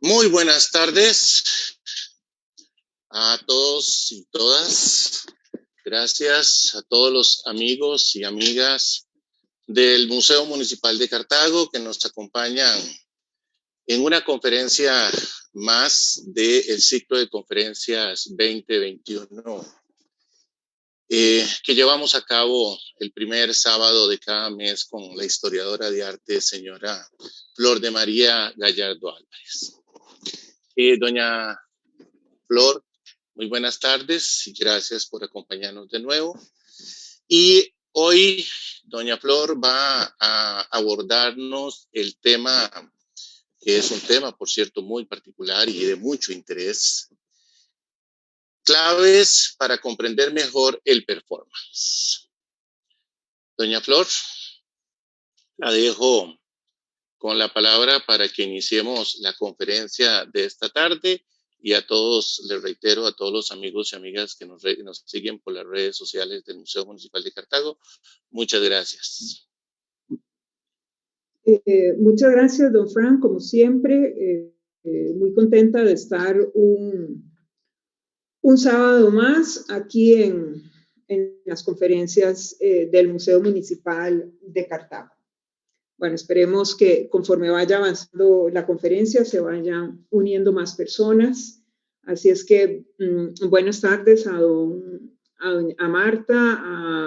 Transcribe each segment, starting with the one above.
Muy buenas tardes a todos y todas. Gracias a todos los amigos y amigas del Museo Municipal de Cartago que nos acompañan en una conferencia más del ciclo de conferencias 2021 que llevamos a cabo el primer sábado de cada mes con la historiadora de arte, señora Flor de María Gallardo Álvarez. Doña Flor, muy buenas tardes y gracias por acompañarnos de nuevo. Y hoy doña Flor va a abordarnos el tema, que es un tema, por cierto, muy particular y de mucho interés. Claves para comprender mejor el performance. Doña Flor, la dejo con la palabra para que iniciemos la conferencia de esta tarde. Y a todos, les reitero, a todos los amigos y amigas que nos siguen por las redes sociales del Museo Municipal de Cartago, muchas gracias. Muchas gracias, don Frank, como siempre, muy contenta de estar un sábado más aquí en las conferencias del Museo Municipal de Cartago. Bueno, esperemos que conforme vaya avanzando la conferencia se vayan uniendo más personas. Así es que buenas tardes a Marta,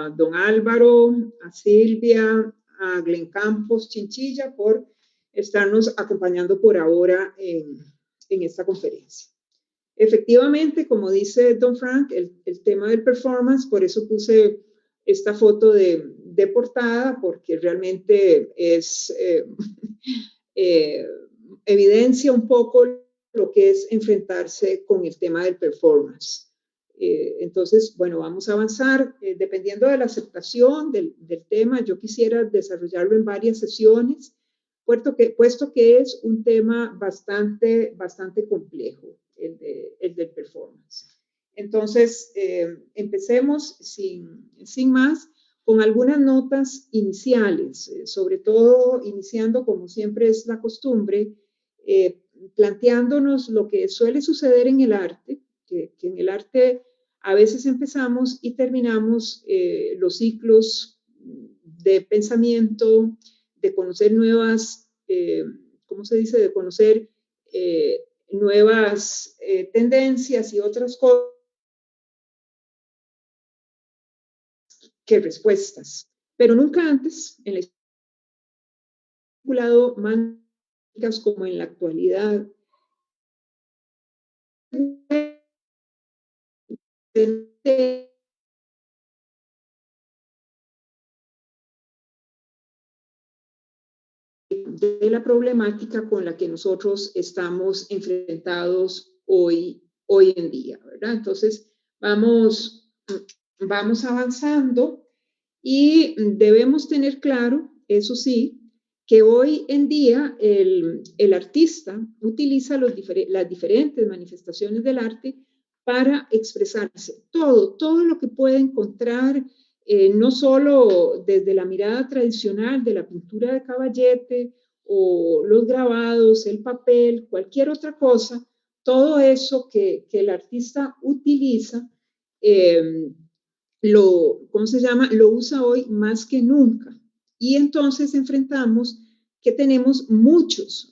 a don Álvaro, a Silvia, a Glen Campos Chinchilla por estarnos acompañando por ahora en esta conferencia. Efectivamente, como dice don Frank, el tema del performance, por eso puse esta foto de portada, porque realmente es evidencia un poco lo que es enfrentarse con el tema del performance. Entonces, bueno, vamos a avanzar. Dependiendo de la aceptación del tema, yo quisiera desarrollarlo en varias sesiones, puesto que es un tema bastante complejo, el del performance. Entonces, empecemos sin más con algunas notas iniciales, sobre todo iniciando, como siempre es la costumbre, planteándonos lo que suele suceder en el arte, que en el arte a veces empezamos y terminamos los ciclos de pensamiento, de conocer nuevas, ¿cómo se dice? De conocer nuevas tendencias y otras cosas que respuestas, pero nunca antes en la historia más como en la actualidad de la problemática con la que nosotros estamos enfrentados hoy en día, ¿verdad? Entonces, vamos avanzando y debemos tener claro, eso sí, que hoy en día el artista utiliza las diferentes manifestaciones del arte para expresarse. Todo lo que puede encontrar, no solo desde la mirada tradicional de la pintura de caballete o los grabados, el papel, cualquier otra cosa, todo eso que el artista utiliza, ¿cómo se llama? Lo usa hoy más que nunca. Y entonces enfrentamos que tenemos muchos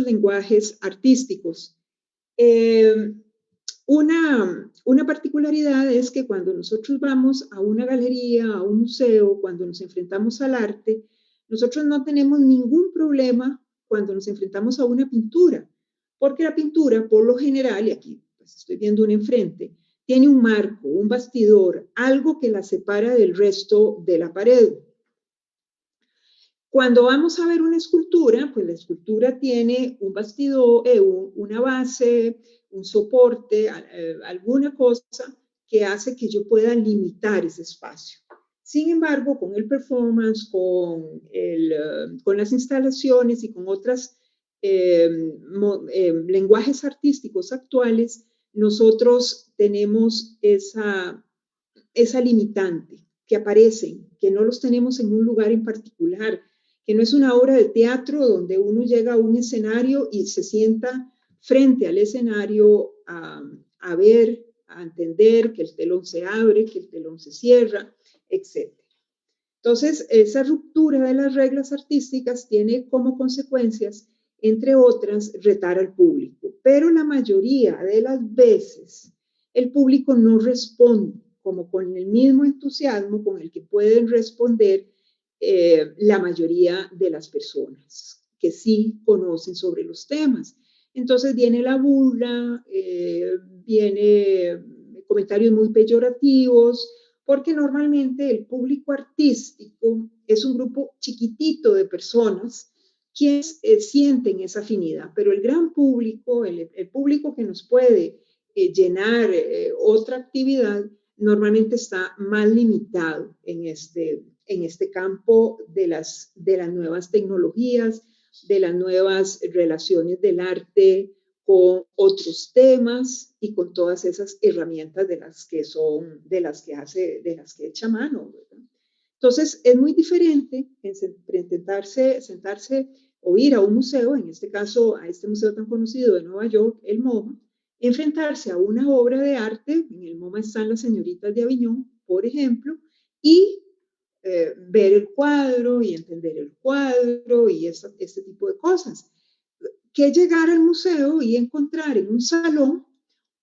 lenguajes artísticos. Una particularidad es que cuando nosotros vamos a una galería, a un museo, cuando nos enfrentamos al arte, nosotros no tenemos ningún problema cuando nos enfrentamos a una pintura, porque la pintura, por lo general, y aquí pues, estoy viendo una enfrente, tiene un marco, un bastidor, algo que la separa del resto de la pared. Cuando vamos a ver una escultura, pues la escultura tiene un bastidor, una base, un soporte, alguna cosa que hace que yo pueda limitar ese espacio. Sin embargo, con el performance, con las instalaciones y con otros lenguajes artísticos actuales, nosotros tenemos esa limitante, que aparecen, que no los tenemos en un lugar en particular, que no es una obra de teatro donde uno llega a un escenario y se sienta frente al escenario a ver, a entender que el telón se abre, que el telón se cierra, etc. Entonces, esa ruptura de las reglas artísticas tiene como consecuencias, entre otras, retar al público. Pero la mayoría de las veces, el público no responde como con el mismo entusiasmo con el que pueden responder la mayoría de las personas que sí conocen sobre los temas. Entonces viene la burla, viene comentarios muy peyorativos, porque normalmente el público artístico es un grupo chiquitito de personas quienes sienten esa afinidad, pero el gran público, el público que nos puede llenar otra actividad, normalmente está más limitado en este campo de las nuevas tecnologías, de las nuevas relaciones del arte con otros temas y con todas esas herramientas de las que echa mano, ¿verdad? Entonces, es muy diferente sentarse o ir a un museo, en este caso a este museo tan conocido de Nueva York, el MoMA, enfrentarse a una obra de arte, en el MoMA están las señoritas de Aviñón, por ejemplo, y ver el cuadro y entender el cuadro y este tipo de cosas. Que llegar al museo y encontrar en un salón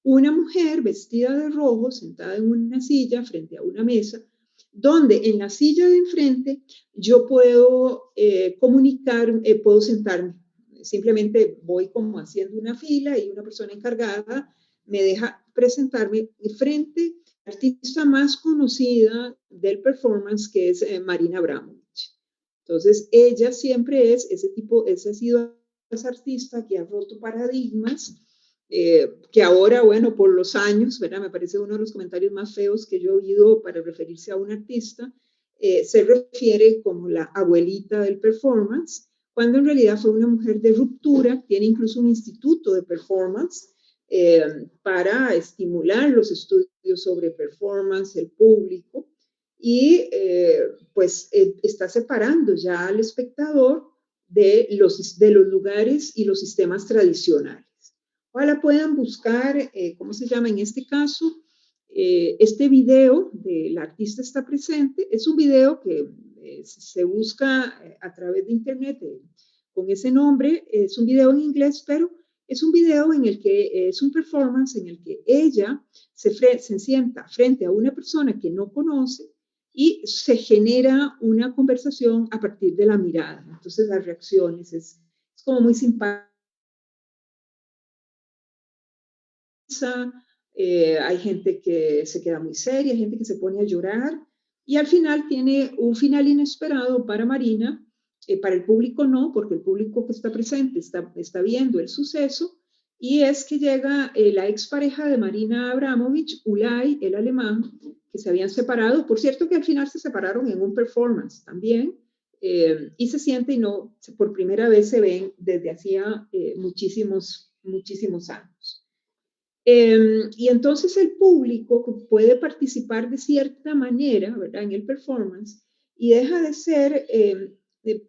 una mujer vestida de rojo sentada en una silla frente a una mesa, donde en la silla de enfrente yo puedo comunicar, puedo sentarme. Simplemente voy como haciendo una fila y una persona encargada me deja presentarme frente a la artista más conocida del performance, que es Marina Abramovich. Entonces, ella siempre es esa ha sido esa artista que ha roto paradigmas, que ahora, bueno, por los años, ¿verdad? Me parece uno de los comentarios más feos que yo he oído para referirse a un artista, se refiere como la abuelita del performance, cuando en realidad fue una mujer de ruptura, tiene incluso un instituto de performance para estimular los estudios sobre performance, el público, y pues está separando ya al espectador de los lugares y los sistemas tradicionales. Ojalá puedan buscar, ¿cómo se llama en este caso? Este video de La artista está presente. Es un video que se busca a través de internet con ese nombre. Es un video en inglés, pero es un video en el que es un performance en el que ella se sienta frente a una persona que no conoce y se genera una conversación a partir de la mirada. Entonces las reacciones es como muy simpática. Hay gente que se queda muy seria, hay gente que se pone a llorar y al final tiene un final inesperado para Marina, para el público no, porque el público que está presente está viendo el suceso, y es que llega la expareja de Marina Abramovich, Ulay, el alemán, que se habían separado. Por cierto que al final se separaron en un performance también, y se siente y no, por primera vez se ven desde hacía muchísimos años. Y entonces el público puede participar de cierta manera, ¿verdad?, en el performance, y deja de ser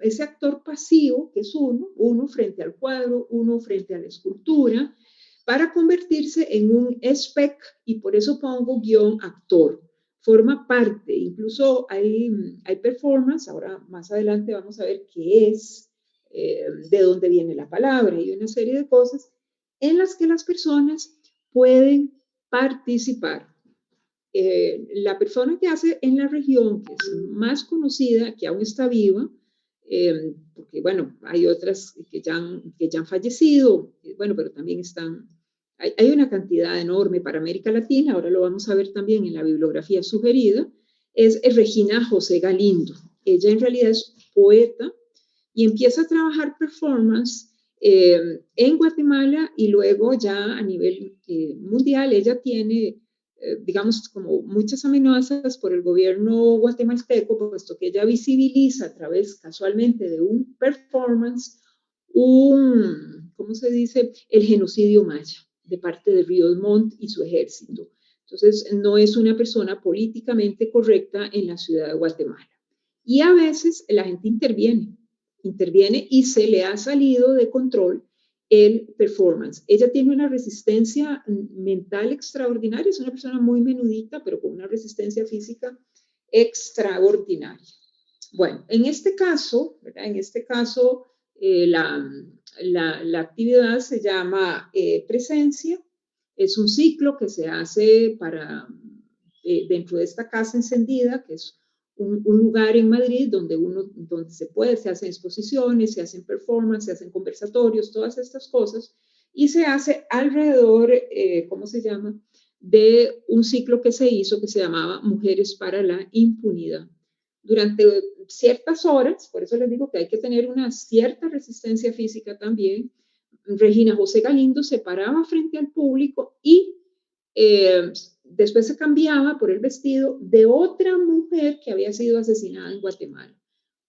ese actor pasivo, que es uno frente al cuadro, uno frente a la escultura, para convertirse en un spec, y por eso pongo guión actor. Forma parte, incluso hay performance, ahora más adelante vamos a ver qué es, de dónde viene la palabra, y una serie de cosas en las que las personas pueden participar. La persona que hace en la región, que es más conocida, que aún está viva, porque bueno, hay otras que ya han fallecido, bueno, pero también hay una cantidad enorme para América Latina, ahora lo vamos a ver también en la bibliografía sugerida, es Regina José Galindo. Ella en realidad es poeta y empieza a trabajar performance en Guatemala, y luego ya a nivel mundial ella tiene digamos, como muchas amenazas por el gobierno guatemalteco, puesto que ella visibiliza a través casualmente de un performance ¿cómo se dice? El genocidio maya de parte de Ríos Montt y su ejército. Entonces, no es una persona políticamente correcta en la ciudad de Guatemala. Y a veces la gente interviene y se le ha salido de control el performance. Ella tiene una resistencia mental extraordinaria, es una persona muy menudita, pero con una resistencia física extraordinaria. Bueno, en este caso, ¿verdad? En este caso, la actividad se llama presencia, es un ciclo que se hace dentro de esta casa encendida, que es un lugar en Madrid donde se hacen exposiciones, se hacen performances, se hacen conversatorios, todas estas cosas, y se hace alrededor, ¿cómo se llama?, de un ciclo que se hizo que se llamaba Mujeres para la Impunidad. Durante ciertas horas, por eso les digo que hay que tener una cierta resistencia física también, Regina José Galindo se paraba frente al público y después se cambiaba por el vestido de otra mujer que había sido asesinada en Guatemala.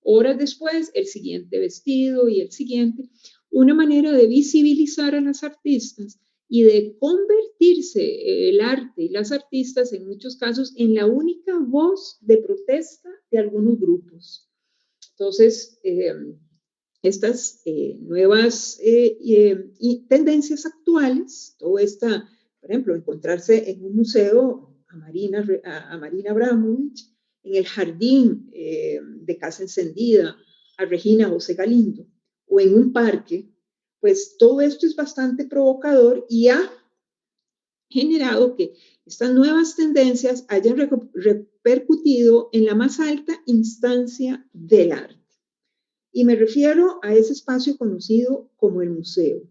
Horas después, el siguiente vestido y el siguiente, una manera de visibilizar a las artistas y de convertirse el arte y las artistas en muchos casos en la única voz de protesta de algunos grupos. Entonces, estas nuevas tendencias actuales, todo esta, por ejemplo, encontrarse en un museo a Marina Abramovich, en el jardín de Casa Encendida, a Regina José Galindo, o en un parque, pues todo esto es bastante provocador y ha generado que estas nuevas tendencias hayan repercutido en la más alta instancia del arte. Y me refiero a ese espacio conocido como el museo,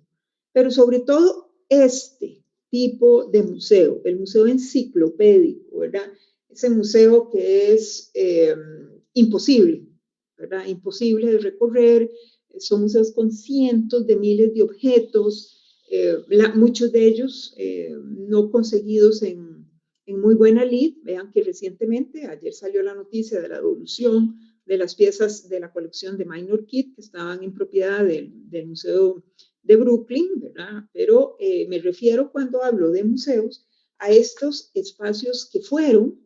pero sobre todo este tipo de museo, el museo enciclopédico, ¿verdad? Ese museo que es imposible, ¿verdad? Imposible de recorrer, son museos con cientos de miles de objetos, muchos de ellos no conseguidos en muy buena lid. Vean que recientemente, ayer salió la noticia de la devolución de las piezas de la colección de Minor Keith que estaban en propiedad del Museo de Brooklyn, ¿verdad? Pero me refiero cuando hablo de museos a estos espacios que fueron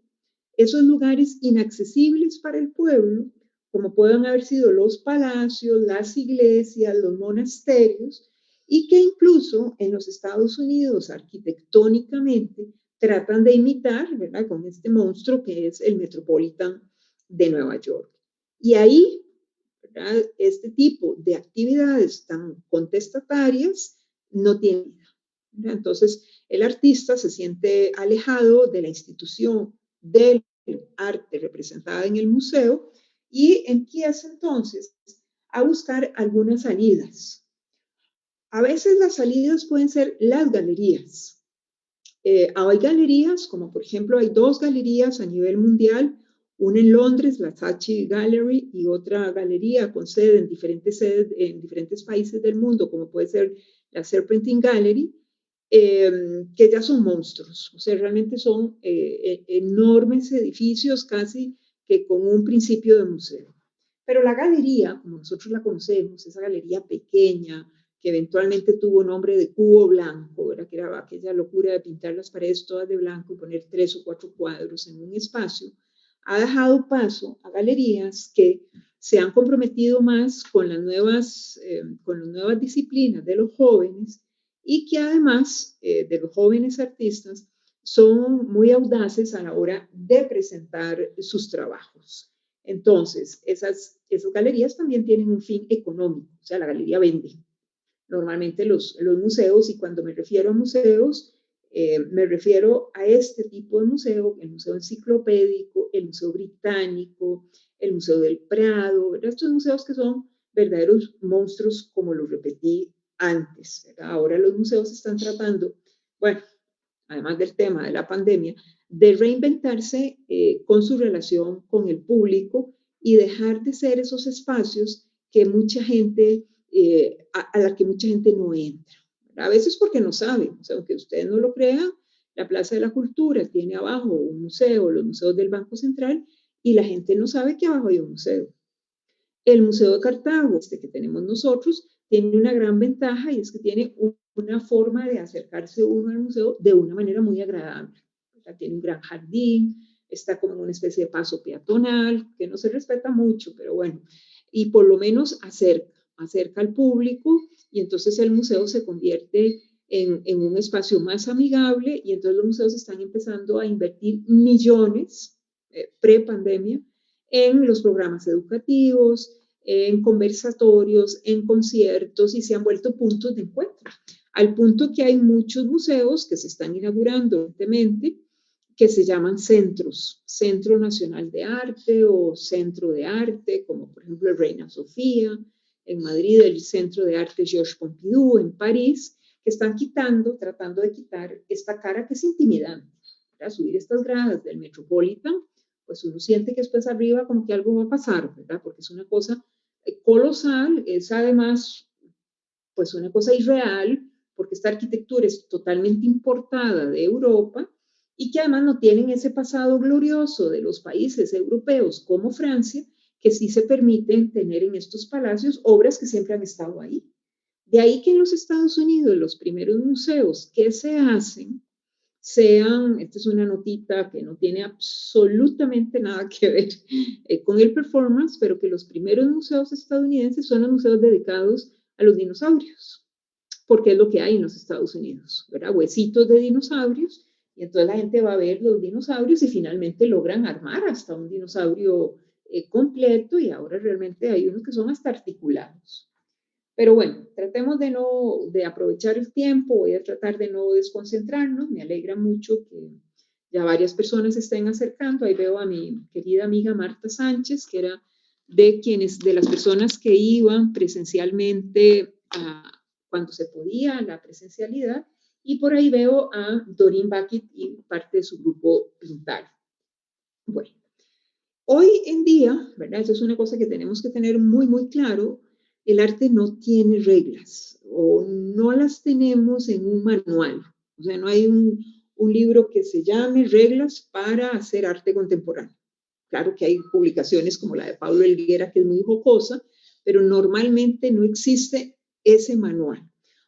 esos lugares inaccesibles para el pueblo, como pueden haber sido los palacios, las iglesias, los monasterios, y que incluso en los Estados Unidos arquitectónicamente tratan de imitar, ¿verdad?, con este monstruo que es el Metropolitan de Nueva York. Y ahí, ¿verdad?, este tipo de actividades tan contestatarias no tienen vida, ¿verdad? Entonces, el artista se siente alejado de la institución del arte representada en el museo y empieza entonces a buscar algunas salidas. A veces las salidas pueden ser las galerías. Hay galerías, como por ejemplo hay dos galerías a nivel mundial, una en Londres, la Saatchi Gallery, y otra galería con sede en diferentes países del mundo, como puede ser la Serpentine Gallery, que ya son monstruos, o sea, realmente son enormes edificios casi que con un principio de museo. Pero la galería, como nosotros la conocemos, esa galería pequeña, que eventualmente tuvo nombre de cubo blanco, ¿verdad?, que era aquella locura de pintar las paredes todas de blanco y poner 3 o 4 cuadros en un espacio, ha dejado paso a galerías que se han comprometido más con las nuevas disciplinas de los jóvenes y que además de los jóvenes artistas son muy audaces a la hora de presentar sus trabajos. Entonces, esas galerías también tienen un fin económico, o sea, la galería vende. Normalmente los museos, y cuando me refiero a museos, me refiero a este tipo de museo, el Museo Enciclopédico, el Museo Británico, el Museo del Prado, ¿verdad? Estos museos que son verdaderos monstruos, como lo repetí antes, ¿verdad? Ahora los museos están tratando, bueno, además del tema de la pandemia, de reinventarse con su relación con el público y dejar de ser esos espacios que mucha gente, a la que mucha gente no entra. A veces porque no sabe, o sea, aunque ustedes no lo crean, la Plaza de la Cultura tiene abajo un museo, los museos del Banco Central, y la gente no sabe que abajo hay un museo. El Museo de Cartago, este que tenemos nosotros, tiene una gran ventaja y es que tiene una forma de acercarse uno al museo de una manera muy agradable. O sea, tiene un gran jardín, está como en una especie de paso peatonal, que no se respeta mucho, pero bueno, y por lo menos acerca al público, y entonces el museo se convierte en un espacio más amigable, y entonces los museos están empezando a invertir millones pre-pandemia en los programas educativos, en conversatorios, en conciertos, y se han vuelto puntos de encuentro, al punto que hay muchos museos que se están inaugurando recientemente que se llaman centros, Centro Nacional de Arte o Centro de Arte, como por ejemplo el Reina Sofía, en Madrid el Centro de Arte Georges Pompidou, en París, que están tratando de quitar esta cara que es intimidante. Para subir estas gradas del Metropolitan, pues uno siente que después arriba como que algo va a pasar, ¿verdad? Porque es una cosa colosal, es además pues una cosa irreal, porque esta arquitectura es totalmente importada de Europa y que además no tienen ese pasado glorioso de los países europeos como Francia, que sí se permiten tener en estos palacios obras que siempre han estado ahí. De ahí que en los Estados Unidos los primeros museos que se hacen sean, esta es una notita que no tiene absolutamente nada que ver con el performance, pero que los primeros museos estadounidenses son los museos dedicados a los dinosaurios, porque es lo que hay en los Estados Unidos, ¿verdad? Huesitos de dinosaurios, y entonces la gente va a ver los dinosaurios y finalmente logran armar hasta un dinosaurio completo, y ahora realmente hay unos que son hasta articulados. Pero bueno, tratemos de aprovechar el tiempo, voy a tratar de no desconcentrarnos, me alegra mucho que ya varias personas se estén acercando, ahí veo a mi querida amiga Marta Sánchez, que era de las personas que iban presencialmente cuando se podía, la presencialidad, y por ahí veo a Doreen Bucket y parte de su grupo Pintal. Bueno, hoy en día, ¿verdad? Eso es una cosa que tenemos que tener muy, muy claro, el arte no tiene reglas o no las tenemos en un manual. O sea, no hay un libro que se llame Reglas para hacer arte contemporáneo. Claro que hay publicaciones como la de Pablo Helguera, que es muy jocosa, pero normalmente no existe ese manual.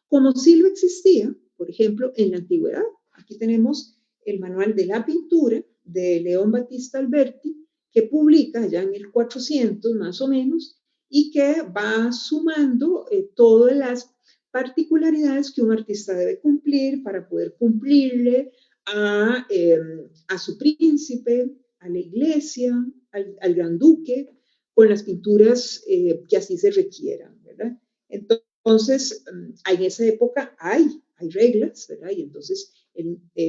Como sí lo existía, por ejemplo, en la antigüedad. Aquí tenemos el manual de la pintura de León Battista Alberti, que publica ya en el 400 más o menos, y que va sumando todas las particularidades que un artista debe cumplir para poder cumplirle a su príncipe, a la iglesia, al gran duque, con las pinturas que así se requieran, ¿verdad? Entonces, en esa época hay reglas, ¿verdad? Y entonces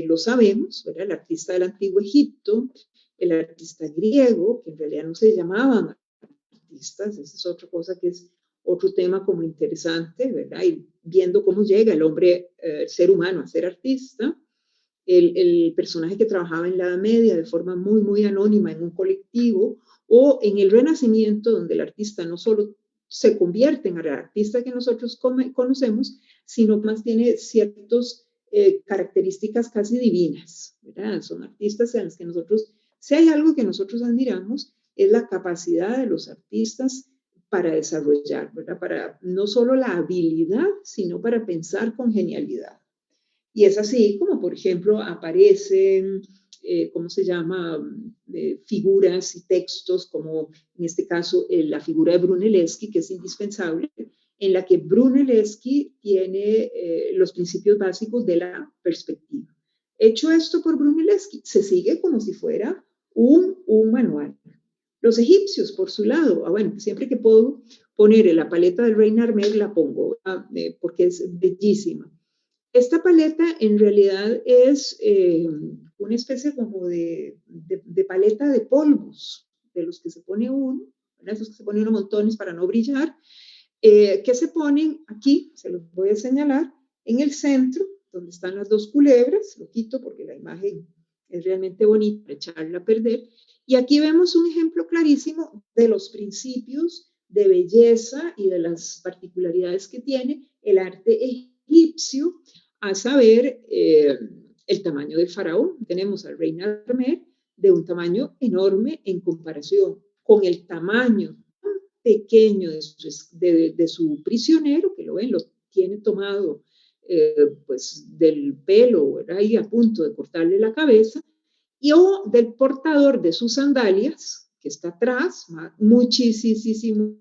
lo sabemos, ¿verdad? El artista del antiguo Egipto, el artista griego, que en realidad no se llamaban artistas, esa es otra cosa que es otro tema como interesante, ¿verdad? Y viendo cómo llega el hombre, el ser humano a ser artista, el personaje que trabajaba en la Edad Media de forma muy, muy anónima en un colectivo, o en el Renacimiento, donde el artista no solo se convierte en el artista que nosotros conocemos, sino más tiene ciertas características casi divinas, ¿verdad? Son artistas en los que nosotros, si hay algo que nosotros admiramos, es la capacidad de los artistas para desarrollar, ¿verdad? Para no solo la habilidad, sino para pensar con genialidad. Y es así como, por ejemplo, aparecen, ¿cómo se llama?, figuras y textos, como en este caso la figura de Brunelleschi, que es indispensable, en la que Brunelleschi tiene los principios básicos de la perspectiva. Hecho esto por Brunelleschi, se sigue como si fuera un manual. Los egipcios, por su lado, bueno, siempre que puedo poner la paleta del Rey Narmer, la pongo, porque es bellísima. Esta paleta en realidad es una especie como de paleta de polvos, de los que se pone uno, esos que se ponen unos montones para no brillar, que se ponen aquí, se los voy a señalar, en el centro, donde están las dos culebras, lo quito porque la imagen es realmente bonita para echarla a perder, y aquí vemos un ejemplo clarísimo de los principios de belleza y de las particularidades que tiene el arte egipcio, a saber, el tamaño del faraón. Tenemos al rey Narmer de un tamaño enorme en comparación con el tamaño pequeño de su prisionero, que lo ven, lo tiene tomado pues del pelo, ¿verdad? Y a punto de cortarle la cabeza, y o del portador de sus sandalias, que está atrás, muchísimo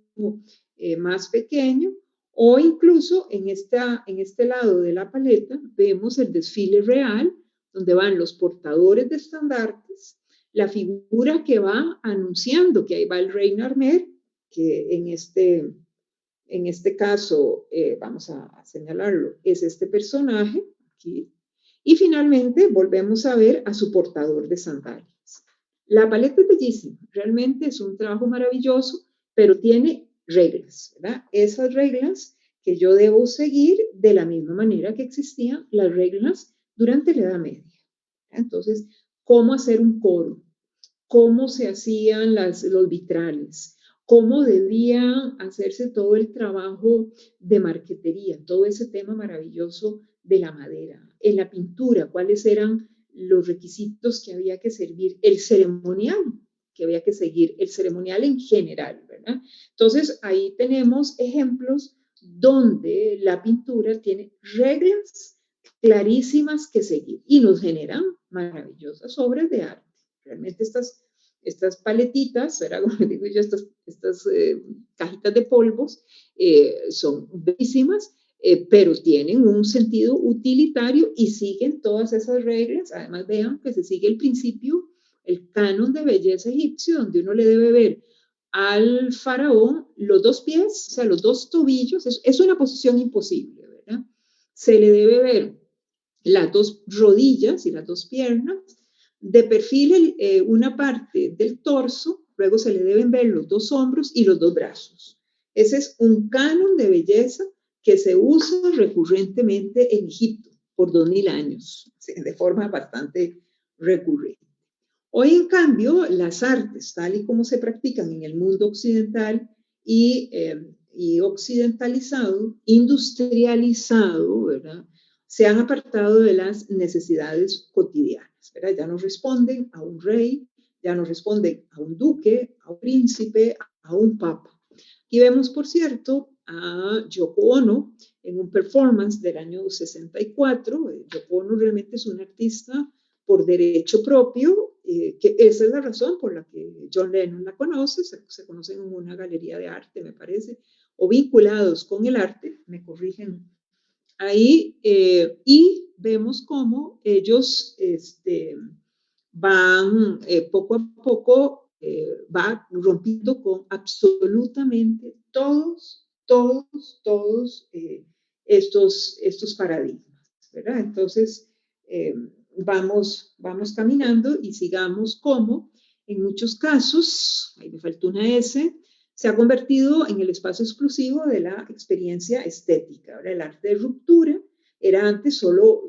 más pequeño, o incluso en este lado de la paleta vemos el desfile real, donde van los portadores de estandartes, la figura que va anunciando que ahí va el rey Narmer, que en este caso, vamos a señalarlo, es este personaje aquí. Y finalmente volvemos a ver a su portador de sandalias. La paleta es bellísima, realmente es un trabajo maravilloso, pero tiene reglas, ¿verdad? Esas reglas que yo debo seguir de la misma manera que existían las reglas durante la Edad Media. Entonces, ¿cómo hacer un coro? ¿Cómo se hacían los vitrales? ¿Cómo debía hacerse todo el trabajo de marquetería? Todo ese tema maravilloso de la madera. En la pintura, ¿cuáles eran los requisitos que había que servir? El ceremonial que había que seguir, el ceremonial en general, ¿verdad? Entonces, ahí tenemos ejemplos donde la pintura tiene reglas clarísimas que seguir y nos generan maravillosas obras de arte. Realmente estas paletitas, ¿verdad? Como digo yo, estas cajitas de polvos son bellísimas, pero tienen un sentido utilitario y siguen todas esas reglas. Además, vean que se sigue el principio, el canon de belleza egipcio, donde uno le debe ver al faraón los dos pies, o sea, los dos tobillos. Es una posición imposible, ¿verdad? Se le debe ver las dos rodillas y las dos piernas, de perfil una parte del torso, luego se le deben ver los dos hombros y los dos brazos. Ese es un canon de belleza que se usa recurrentemente en Egipto por 2000 años, de forma bastante recurrente. Hoy, en cambio, las artes, tal y como se practican en el mundo occidental y occidentalizado, industrializado, ¿verdad?, se han apartado de las necesidades cotidianas, ¿verdad? Ya no responden a un rey, ya no responden a un duque, a un príncipe, a un papa. Aquí vemos, por cierto, a Yoko Ono en un performance del año 64. Yoko Ono realmente es una artista por derecho propio, que esa es la razón por la que John Lennon la conoce. Se conocen en una galería de arte, me parece, o vinculados con el arte, me corrigen ahí, y vemos cómo ellos van poco a poco, va rompiendo con absolutamente todos estos paradigmas, ¿verdad? Entonces, vamos caminando y sigamos como, en muchos casos, ahí me faltó una S, se ha convertido en el espacio exclusivo de la experiencia estética. Ahora, el arte de ruptura era antes solo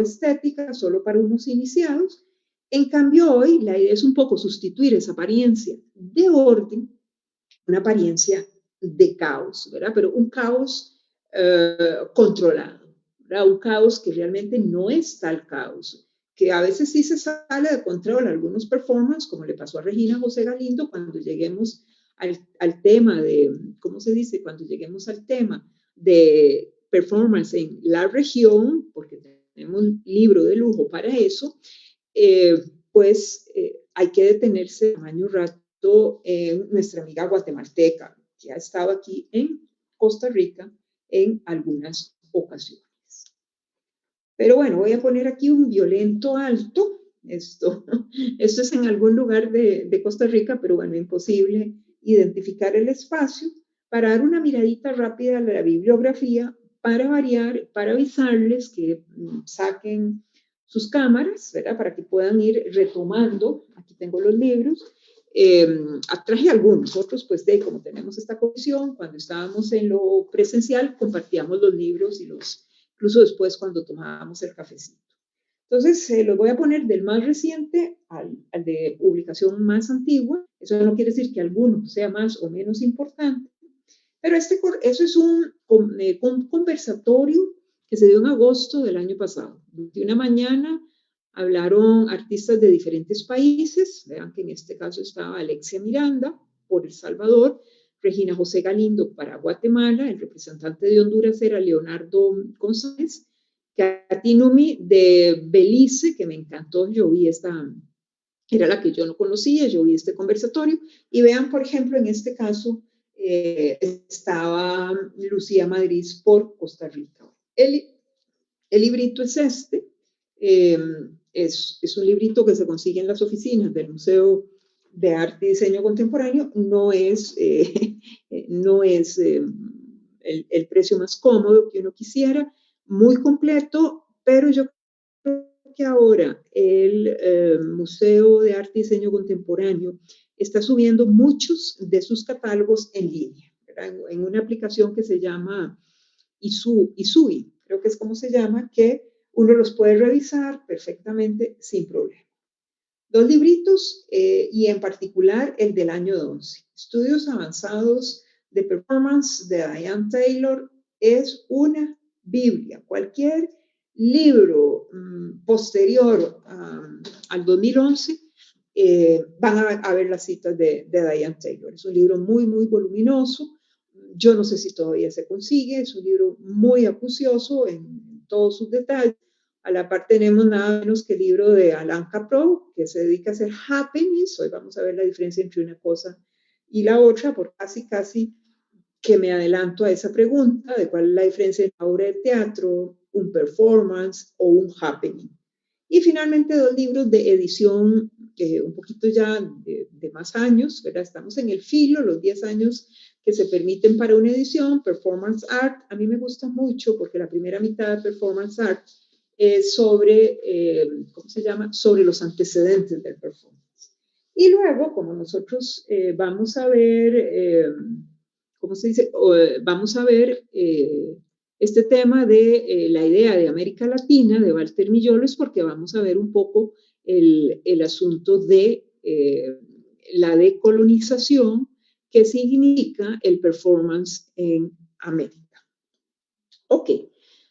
estética, solo para unos iniciados. En cambio, hoy la idea es un poco sustituir esa apariencia de orden, una apariencia de caos, ¿verdad? Pero un caos controlado, ¿verdad? Un caos que realmente no es tal caos, que a veces sí se sale de control. Algunos performances, como le pasó a Regina José Galindo, cuando lleguemos al tema de, ¿cómo se dice? Cuando lleguemos al tema de performance en la región, porque tenemos un libro de lujo para eso, pues hay que detenerse tamaño rato en nuestra amiga guatemalteca, que ha estado aquí en Costa Rica en algunas ocasiones. Pero bueno, voy a poner aquí un violento alto. Esto es en algún lugar de Costa Rica, pero bueno, imposible identificar el espacio, para dar una miradita rápida a la bibliografía, para variar, para avisarles que saquen sus cámaras, ¿verdad?, para que puedan ir retomando. Aquí tengo los libros. Traje algunos, otros pues como tenemos esta comisión, cuando estábamos en lo presencial, compartíamos los libros y incluso después cuando tomábamos el cafecito. Entonces, los voy a poner del más reciente al de publicación más antigua. Eso no quiere decir que alguno sea más o menos importante, pero eso es un conversatorio que se dio en agosto del año pasado. De una mañana hablaron artistas de diferentes países, vean que en este caso estaba Alexia Miranda por El Salvador, Regina José Galindo para Guatemala, el representante de Honduras era Leonardo González, Katy Numi de Belice, que me encantó, yo vi esta, era la que yo no conocía, yo vi este conversatorio, y vean, por ejemplo, en este caso estaba Lucía Madrid por Costa Rica. El librito es este, es un librito que se consigue en las oficinas del Museo de Arte y Diseño Contemporáneo, no es el precio más cómodo que uno quisiera, muy completo, pero yo creo que ahora el Museo de Arte y Diseño Contemporáneo está subiendo muchos de sus catálogos en línea, ¿verdad? En una aplicación que se llama Isui, creo que es como se llama, que uno los puede revisar perfectamente sin problema. Dos libritos y en particular el del año 11, Estudios Avanzados de Performance de Diane Taylor, es una Biblia. Cualquier libro posterior al 2011 van a ver las citas de Diane Taylor. Es un libro muy, muy voluminoso. Yo no sé si todavía se consigue. Es un libro muy acucioso en todos sus detalles. A la par tenemos nada menos que el libro de Alain Caprow, que se dedica a hacer happenings. Hoy vamos a ver la diferencia entre una cosa y la otra, por casi que me adelanto a esa pregunta de cuál es la diferencia entre una obra de teatro, un performance o un happening. Y finalmente dos libros de edición un poquito ya de más años, ¿verdad? Estamos en el filo, los 10 años que se permiten para una edición, Performance Art. A mí me gusta mucho porque la primera mitad de Performance Art es sobre, ¿cómo se llama? Sobre los antecedentes del performance. Y luego, como nosotros vamos a ver, ¿cómo se dice? Vamos a ver este tema de la idea de América Latina, de Walter Milloles, porque vamos a ver un poco el asunto de la decolonización, que significa el performance en América. Ok,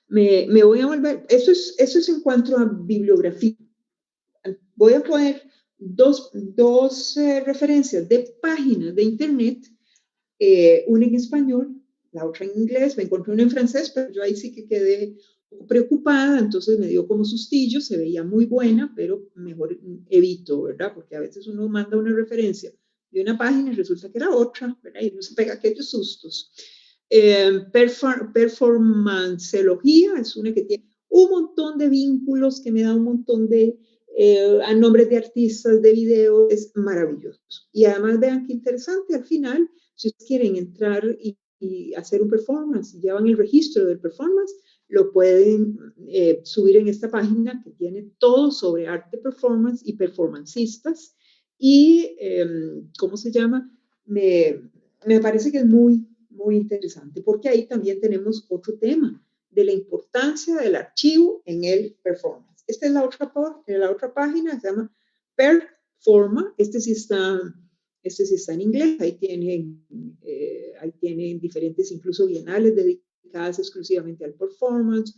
me voy a volver, eso es en cuanto a bibliografía. Voy a poner dos referencias de páginas de internet, una en español, la otra en inglés. Me encontré una en francés, pero yo ahí sí que quedé preocupada, entonces me dio como sustillo, se veía muy buena, pero mejor evito, ¿verdad? Porque a veces uno manda una referencia de una página y resulta que era otra, ¿verdad? Y uno se pega aquellos sustos. Performanceología es una que tiene un montón de vínculos, que me da un montón de a nombres de artistas, de videos, es maravilloso. Y además vean qué interesante, al final, si ustedes quieren entrar y hacer un performance, llevan el registro del performance, lo pueden subir en esta página que tiene todo sobre arte performance y performancistas. Y, ¿cómo se llama? Me parece que es muy, muy interesante, porque ahí también tenemos otro tema de la importancia del archivo en el performance. Esta es la otra página, se llama Performa. Este sí está en inglés. Ahí tienen diferentes, incluso bienales dedicadas exclusivamente al performance,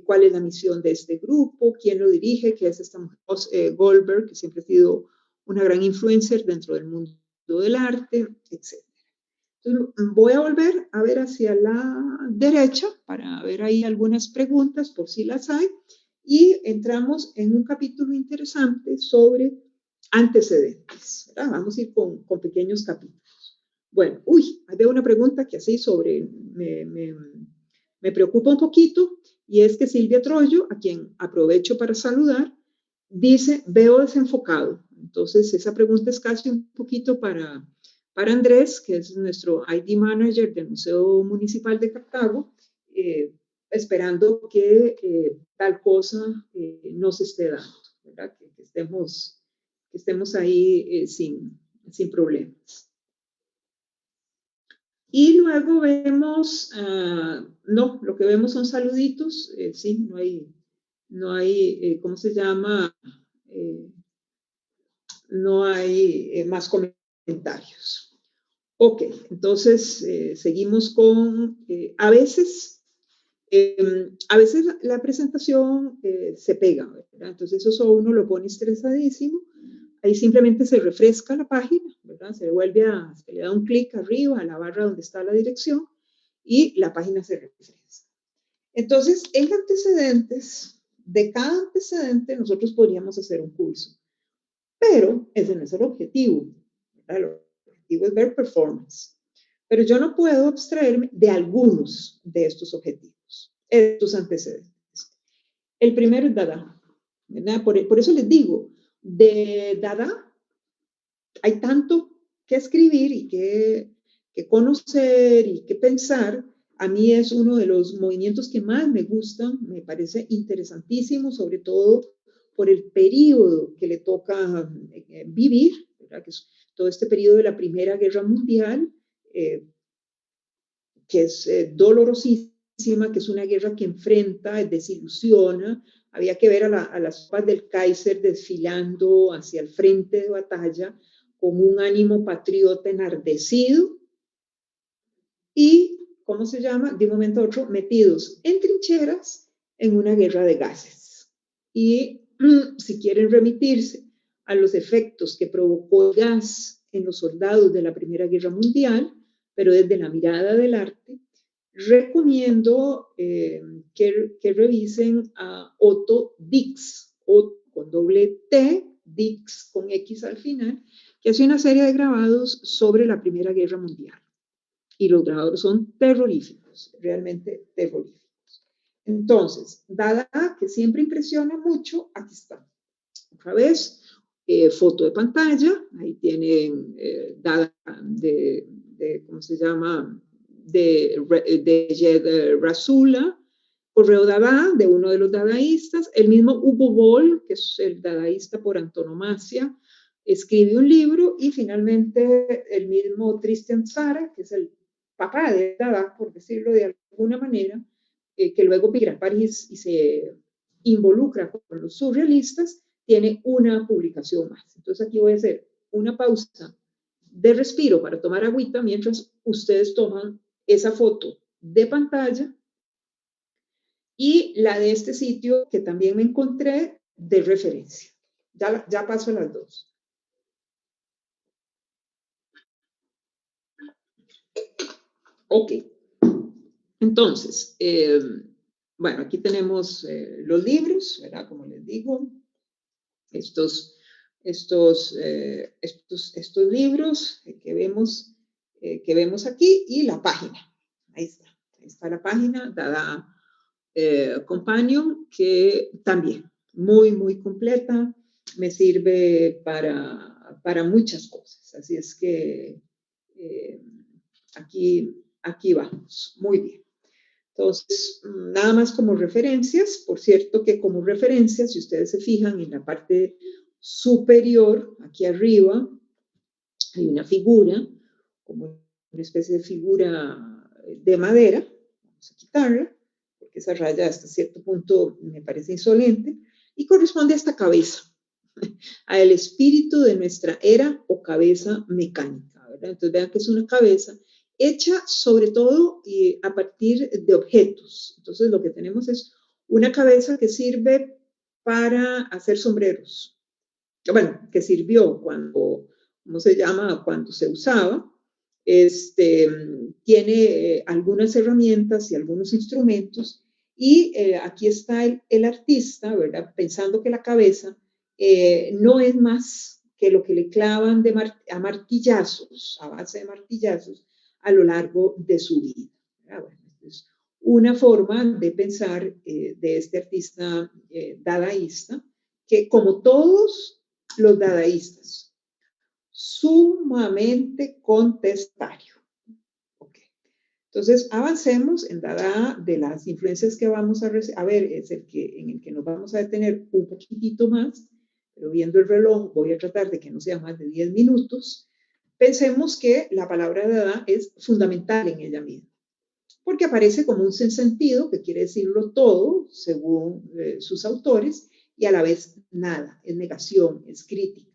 cuál es la misión de este grupo, quién lo dirige, que es esta mujer, Goldberg, que siempre ha sido una gran influencer dentro del mundo del arte, etc. Entonces, voy a volver a ver hacia la derecha para ver ahí algunas preguntas por si las hay, y entramos en un capítulo interesante sobre antecedentes, ¿verdad? Vamos a ir con pequeños capítulos. Bueno, ahí veo una pregunta que así sobre, me preocupa un poquito, y es que Silvia Troyo, a quien aprovecho para saludar, dice, veo desenfocado. Entonces, esa pregunta es casi un poquito para Andrés, que es nuestro ID Manager del Museo Municipal de Cartago, esperando que tal cosa no se esté dando, ¿verdad? Que estemos ahí sin problemas. Y luego vemos, no, lo que vemos son saluditos, sí, no hay, ¿cómo se llama? No hay más comentarios. Ok, entonces seguimos con, a veces A veces la presentación se pega, ¿verdad? Entonces eso uno lo pone estresadísimo. Ahí simplemente se refresca la página, ¿verdad? Se le da un clic arriba a la barra donde está la dirección y la página se refresca. Entonces, en antecedentes, de cada antecedente nosotros podríamos hacer un curso, pero ese no es el objetivo, ¿verdad? El objetivo es ver performance. Pero yo no puedo abstraerme de algunos de estos objetivos, estos antecedentes. El primero es Dada, ¿verdad? Por eso les digo, de Dada hay tanto que escribir y que conocer y que pensar. A mí es uno de los movimientos que más me gustan, me parece interesantísimo, sobre todo por el periodo que le toca vivir, ¿verdad? Que es todo este periodo de la Primera Guerra Mundial, que es dolorosísima, que es una guerra que enfrenta, desilusiona. Había que ver a las tropas del Kaiser desfilando hacia el frente de batalla con un ánimo patriota enardecido y, ¿cómo se llama? De un momento a otro, metidos en trincheras en una guerra de gases. Y si quieren remitirse a los efectos que provocó el gas en los soldados de la Primera Guerra Mundial, pero desde la mirada del arte, recomiendo que revisen a Otto Dix, Otto con doble T, Dix con X al final, que hace una serie de grabados sobre la Primera Guerra Mundial. Y los grabados son terroríficos, realmente terroríficos. Entonces, Dada, que siempre impresiona mucho, aquí está. Otra vez, foto de pantalla, ahí tienen Dada ¿cómo se llama? De Jed Rasula, Correo Dada, de uno de los dadaístas, el mismo Hugo Boll, que es el dadaísta por antonomasia, escribe un libro, y finalmente el mismo Tristan Tzara, que es el papá de Dada, por decirlo de alguna manera, que luego migra a París y se involucra con los surrealistas, tiene una publicación más. Entonces aquí voy a hacer una pausa de respiro para tomar agüita mientras ustedes toman esa foto de pantalla y la de este sitio que también me encontré de referencia. Ya paso a las dos. Ok. Entonces, bueno, aquí tenemos los libros, ¿verdad? Como les digo, estos libros que vemos aquí, y la página. Ahí está la página, Dada Companion, que también muy, muy completa, me sirve para muchas cosas. Así es que aquí vamos. Muy bien. Entonces, nada más como referencias. Por cierto que como referencias, si ustedes se fijan en la parte superior, aquí arriba, hay una figura, como una especie de figura de madera. Vamos a quitarla, porque esa raya hasta cierto punto me parece insolente, y corresponde a esta cabeza, al espíritu de nuestra era o cabeza mecánica, ¿verdad? Entonces vean que es una cabeza hecha sobre todo a partir de objetos. Entonces lo que tenemos es una cabeza que sirve para hacer sombreros. Bueno, que sirvió cuando, ¿cómo se llama? Cuando se usaba. Tiene algunas herramientas y algunos instrumentos, y aquí está el artista, ¿verdad? Pensando que la cabeza no es más que lo que le clavan a martillazos, a base de martillazos, a lo largo de su vida. Bueno, es una forma de pensar de este artista dadaísta, que como todos los dadaístas, sumamente contestario. Okay. Entonces, avancemos en Dada. De las influencias que vamos a ver, es en el que nos vamos a detener un poquitito más, pero viendo el reloj voy a tratar de que no sea más de 10 minutos. Pensemos que la palabra Dada es fundamental en ella misma, porque aparece como un sinsentido, que quiere decirlo todo, según sus autores, y a la vez nada, es negación, es crítica.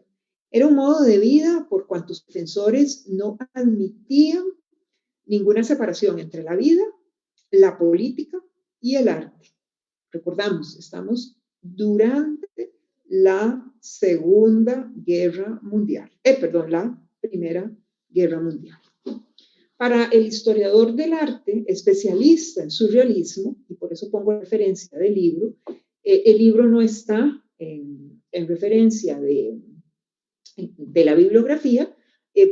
Era un modo de vida por cuantos defensores no admitían ninguna separación entre la vida, la política y el arte. Recordamos, estamos durante la Segunda Guerra Mundial, la Primera Guerra Mundial. Para el historiador del arte, especialista en surrealismo, y por eso pongo referencia del libro, el libro no está en referencia de la bibliografía,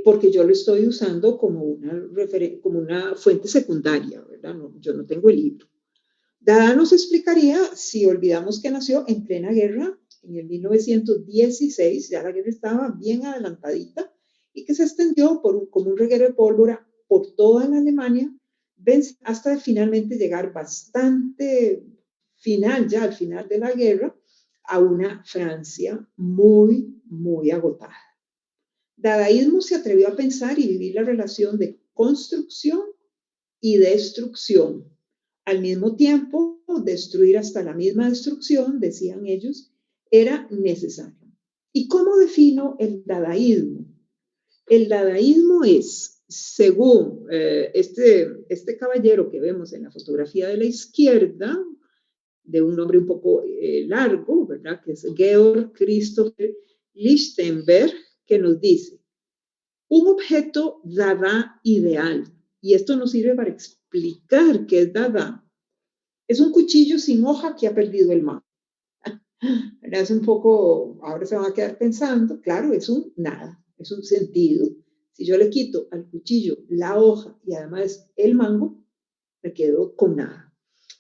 porque yo lo estoy usando como una fuente secundaria, ¿verdad? No, yo no tengo el libro. Dada nos explicaría si olvidamos que nació en plena guerra, en el 1916, ya la guerra estaba bien adelantadita, y que se extendió como un reguero de pólvora por toda la Alemania, hasta finalmente llegar bastante ya al final de la guerra, a una Francia muy, muy agotada. Dadaísmo se atrevió a pensar y vivir la relación de construcción y destrucción. Al mismo tiempo, destruir hasta la misma destrucción, decían ellos, era necesario. ¿Y cómo defino el dadaísmo? El dadaísmo es, según este caballero que vemos en la fotografía de la izquierda, de un nombre un poco largo, ¿verdad? Que es Georg Christopher Lichtenberg, que nos dice, un objeto dada ideal, y esto nos sirve para explicar qué es dada, es un cuchillo sin hoja que ha perdido el mango. Es un poco, ahora se van a quedar pensando, claro, es un nada, es un sentido. Si yo le quito al cuchillo la hoja y además el mango, me quedo con nada.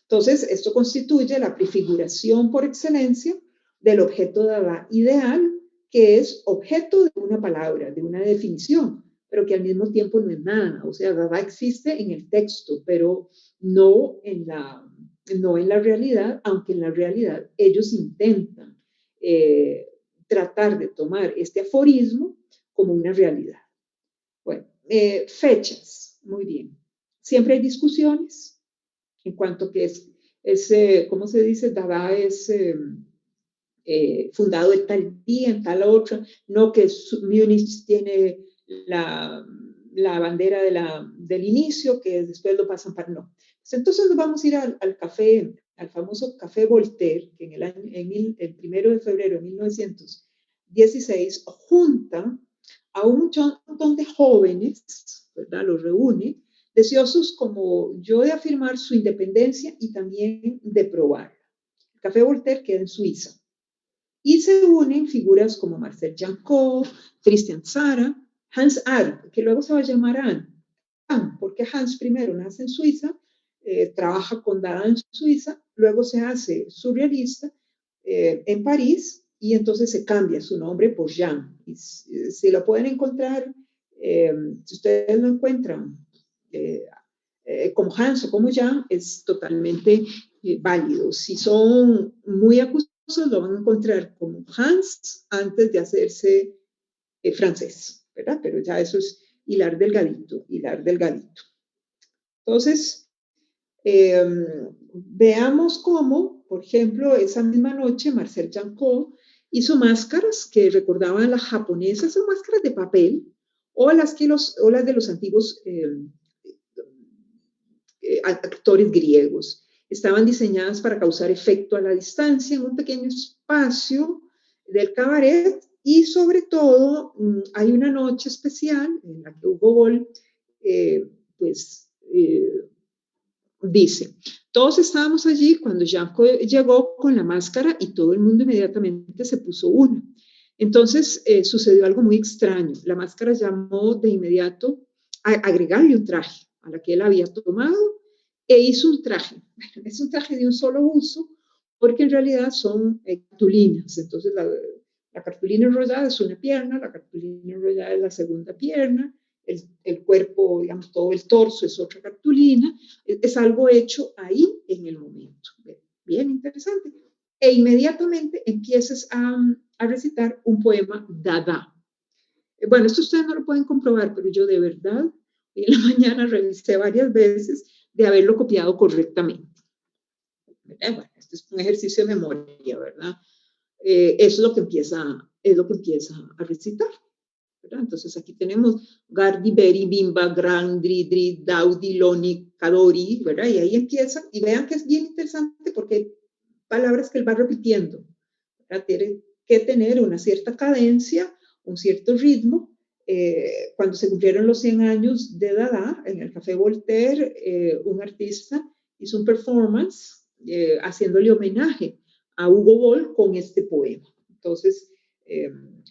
Entonces, esto constituye la prefiguración por excelencia del objeto dada ideal, que es objeto de una palabra, de una definición, pero que al mismo tiempo no es nada. O sea, dada existe en el texto, pero no en la realidad, aunque en la realidad ellos intentan tratar de tomar este aforismo como una realidad. Bueno, fechas, muy bien. Siempre hay discusiones en cuanto que ¿cómo se dice? Dada es fundado en tal día, en tal otro, no que Múnich tiene la bandera del inicio, que después lo pasan para no. Entonces nos vamos a ir al café, al famoso Café Voltaire, que el 1 de febrero de 1916 junta a un montón de jóvenes, ¿verdad? Los reúne, deseosos como yo de afirmar su independencia y también de probarla. El Café Voltaire queda en Suiza. Y se unen figuras como Marcel Janco, Christian Zara, Hans Arp, que luego se va a llamar Anne, porque Hans primero nace en Suiza, trabaja con Dada en Suiza, luego se hace surrealista en París y entonces se cambia su nombre por Jean. Y si lo pueden encontrar, si ustedes lo encuentran como Hans o como Jean, es totalmente válido. Si son muy acusados, lo van a encontrar como Hans antes de hacerse francés, ¿verdad? Pero ya eso es hilar delgadito. Entonces, veamos cómo, por ejemplo, esa misma noche Marcel Janco hizo máscaras que recordaban a las japonesas, son máscaras de papel, o las de los antiguos actores griegos. Estaban diseñadas para causar efecto a la distancia en un pequeño espacio del cabaret y sobre todo hay una noche especial en la que Hugo Boll dice, todos estábamos allí cuando Janco llegó con la máscara y todo el mundo inmediatamente se puso una. Entonces sucedió algo muy extraño. La máscara llamó de inmediato a agregarle un traje a la que él había tomado e hizo un traje. Es un traje de un solo uso porque en realidad son cartulinas. Entonces la cartulina enrollada es una pierna, la cartulina enrollada es la segunda pierna, el cuerpo, digamos, todo el torso es otra cartulina. Es algo hecho ahí en el momento. Bien interesante. E inmediatamente empiezas a recitar un poema Dada. Bueno, esto ustedes no lo pueden comprobar, pero yo de verdad en la mañana revisé varias veces de haberlo copiado correctamente. Bueno, este es un ejercicio de memoria, ¿verdad? Eso es lo que empieza a recitar. ¿verdad? Entonces aquí tenemos Gardi, Beri, Bimba, Gran, Dri, Daudi, Loni, Kadori, ¿verdad? Y ahí empieza, y vean que es bien interesante porque hay palabras que él va repitiendo, ¿verdad? Tiene que tener una cierta cadencia, un cierto ritmo. Cuando se cumplieron los 100 años de Dada, en el Café Voltaire, un artista hizo un performance haciéndole homenaje a Hugo Boll con este poema. Entonces,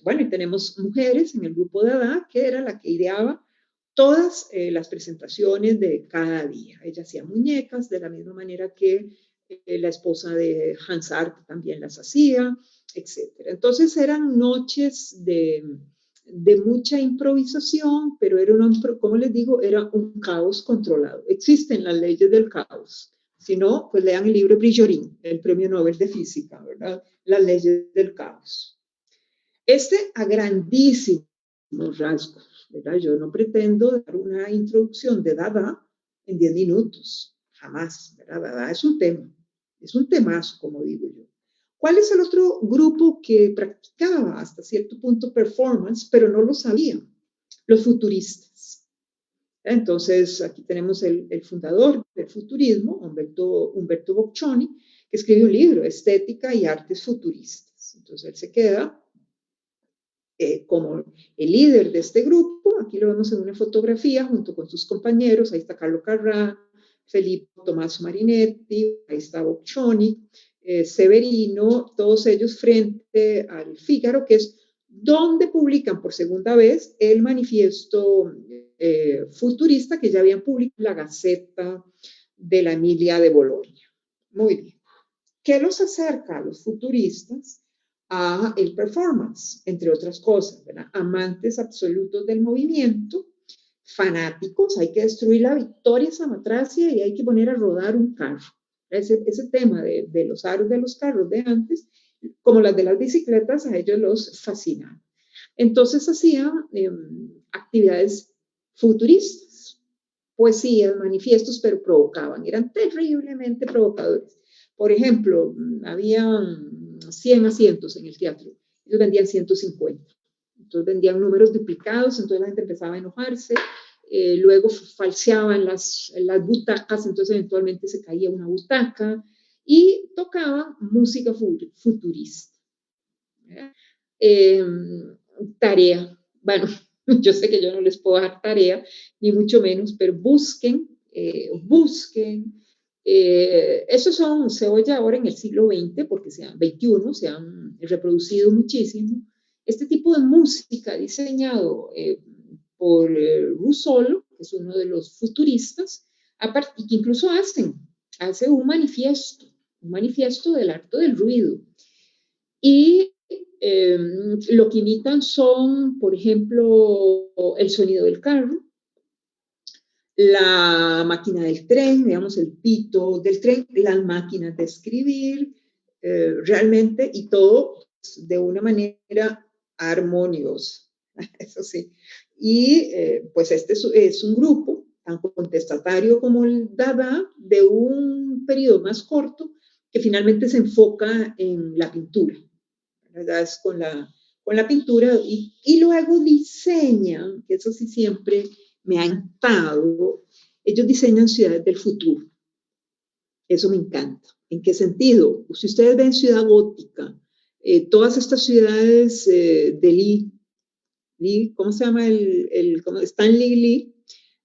bueno, y tenemos mujeres en el grupo de Dada, que era la que ideaba todas las presentaciones de cada día. Ella hacía muñecas de la misma manera que la esposa de Hans Arp también las hacía, etc. Entonces eran noches de mucha improvisación, pero era como les digo, era un caos controlado. Existen las leyes del caos. Si no, pues lean el libro de Brijorin, el premio Nobel de Física, ¿verdad? Las leyes del caos. A grandísimos rasgos, ¿verdad? Yo no pretendo dar una introducción de Dada en 10 minutos, jamás, ¿verdad? Dada es un temazo, como digo yo. ¿Cuál es el otro grupo que practicaba hasta cierto punto performance, pero no lo sabían? Los futuristas. Entonces, aquí tenemos el fundador del futurismo, Umberto Boccioni, que escribe un libro, Estética y Artes Futuristas. Entonces, él se queda como el líder de este grupo. Aquí lo vemos en una fotografía junto con sus compañeros. Ahí está Carlo Carrà, Filippo Tommaso Marinetti, ahí está Boccioni, Severino, todos ellos frente al Fígaro, que es donde publican por segunda vez el manifiesto futurista que ya habían publicado en la Gaceta de la Emilia de Bologna. Muy bien. ¿Qué los acerca a los futuristas? A el performance, entre otras cosas, ¿verdad? Amantes absolutos del movimiento, fanáticos, hay que destruir la Victoria Samotracia y hay que poner a rodar un carro. Ese tema de los aros de los carros de antes, como las de las bicicletas, a ellos los fascinaba. Entonces hacían actividades futuristas, poesías, manifiestos, pero provocaban, eran terriblemente provocadores. Por ejemplo, habían 100 asientos en el teatro, ellos vendían 150. Entonces vendían números duplicados, entonces la gente empezaba a enojarse, luego falseaban las butacas, entonces eventualmente se caía una butaca y tocaban música futurista. Tarea, bueno, yo sé que yo no les puedo dar tarea, ni mucho menos, pero busquen. Esos se oye ahora en el siglo XX, porque XXI se han reproducido muchísimo. Este tipo de música diseñado por Russolo, que es uno de los futuristas, y que incluso hace un manifiesto del arte del ruido. Y lo que imitan son, por ejemplo, el sonido del carro, la máquina del tren, digamos, el pito del tren, las máquinas de escribir, realmente, y todo de una manera armoniosa, eso sí. Y pues este es un grupo, tan contestatario como el Dada, de un periodo más corto, que finalmente se enfoca en la pintura, ¿verdad? Es con la pintura, y luego diseñan, que eso sí siempre me ha encantado, ellos diseñan ciudades del futuro. Eso me encanta. ¿En qué sentido? Si ustedes ven Ciudad Gótica, todas estas ciudades de Lee, ¿cómo se llama? Stanley Lee,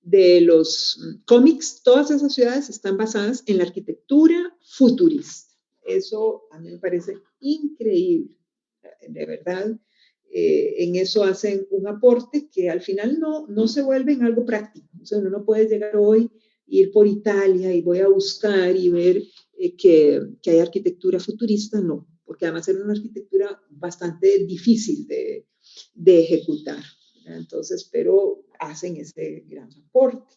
de los cómics, todas esas ciudades están basadas en la arquitectura futurista. Eso a mí me parece increíble, de verdad. En eso hacen un aporte que al final no se vuelve en algo práctico. O sea, uno no puede llegar hoy, ir por Italia y voy a buscar y ver que hay arquitectura futurista, no, porque además era una arquitectura bastante difícil de ejecutar. Entonces, pero hacen ese gran aporte.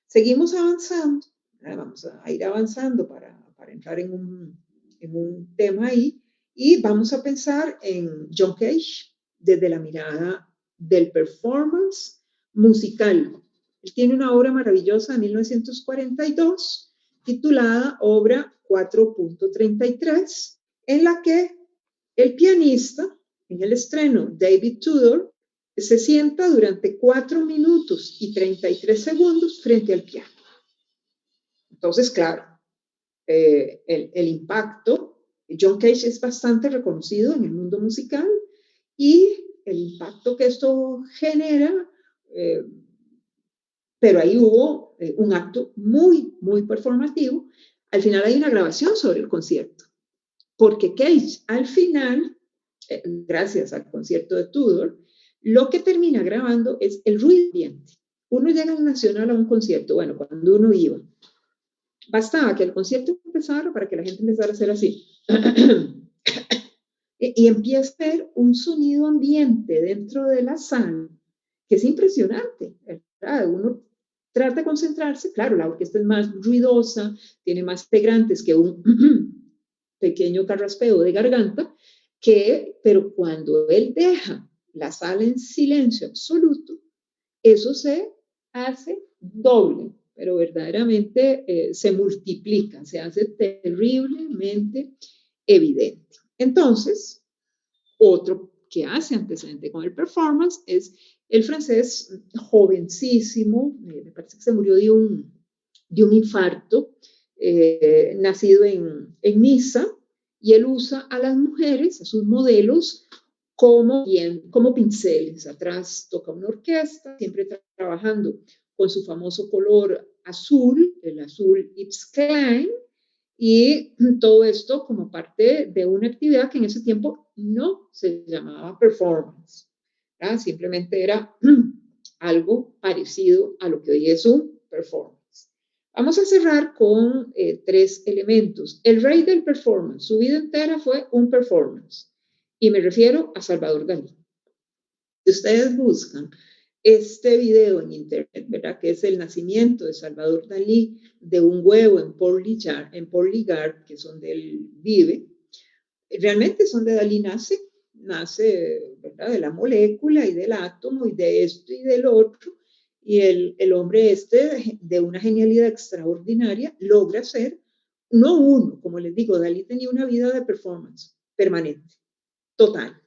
Seguimos avanzando, vamos a ir avanzando para entrar en un tema ahí, y vamos a pensar en John Cage desde la mirada del performance musical. Él tiene una obra maravillosa de 1942 titulada Obra 4.33, en la que el pianista, en el estreno, David Tudor, se sienta durante 4 minutos y 33 segundos frente al piano. Entonces, claro, el impacto, John Cage es bastante reconocido en el mundo musical y el impacto que esto genera, pero ahí hubo un acto muy, muy performativo. Al final hay una grabación sobre el concierto, porque Cage al final, gracias al concierto de Tudor, lo que termina grabando es el ruido ambiente. Uno llega al Nacional a un concierto, bueno, cuando uno iba, bastaba que el concierto empezara para que la gente empezara a hacer así. Y empieza a ver un sonido ambiente dentro de la sala que es impresionante, ¿verdad? Uno trata de concentrarse, claro, la orquesta es más ruidosa, tiene más integrantes que un pequeño carraspeo de garganta, pero cuando él deja la sala en silencio absoluto, eso se hace doble, pero verdaderamente se multiplica, se hace terriblemente evidente. Entonces, otro que hace antecedente con el performance es el francés jovencísimo, me parece que se murió de un infarto, nacido en Niza, y él usa a las mujeres, a sus modelos, como pinceles. Atrás toca una orquesta, siempre trabajando con su famoso color azul, el azul Yves Klein, y todo esto como parte de una actividad que en ese tiempo no se llamaba performance, ¿verdad? Simplemente era algo parecido a lo que hoy es un performance. Vamos a cerrar con 3 elementos. El rey del performance, su vida entera fue un performance, y me refiero a Salvador Dalí. Si ustedes buscan este video en internet, ¿verdad? Que es el nacimiento de Salvador Dalí de un huevo en Port Ligard, que es donde él vive. Realmente es donde Dalí nace, ¿verdad? De la molécula y del átomo y de esto y del otro. Y el hombre este, de una genialidad extraordinaria, logra ser, no uno, como les digo, Dalí tenía una vida de performance permanente, total.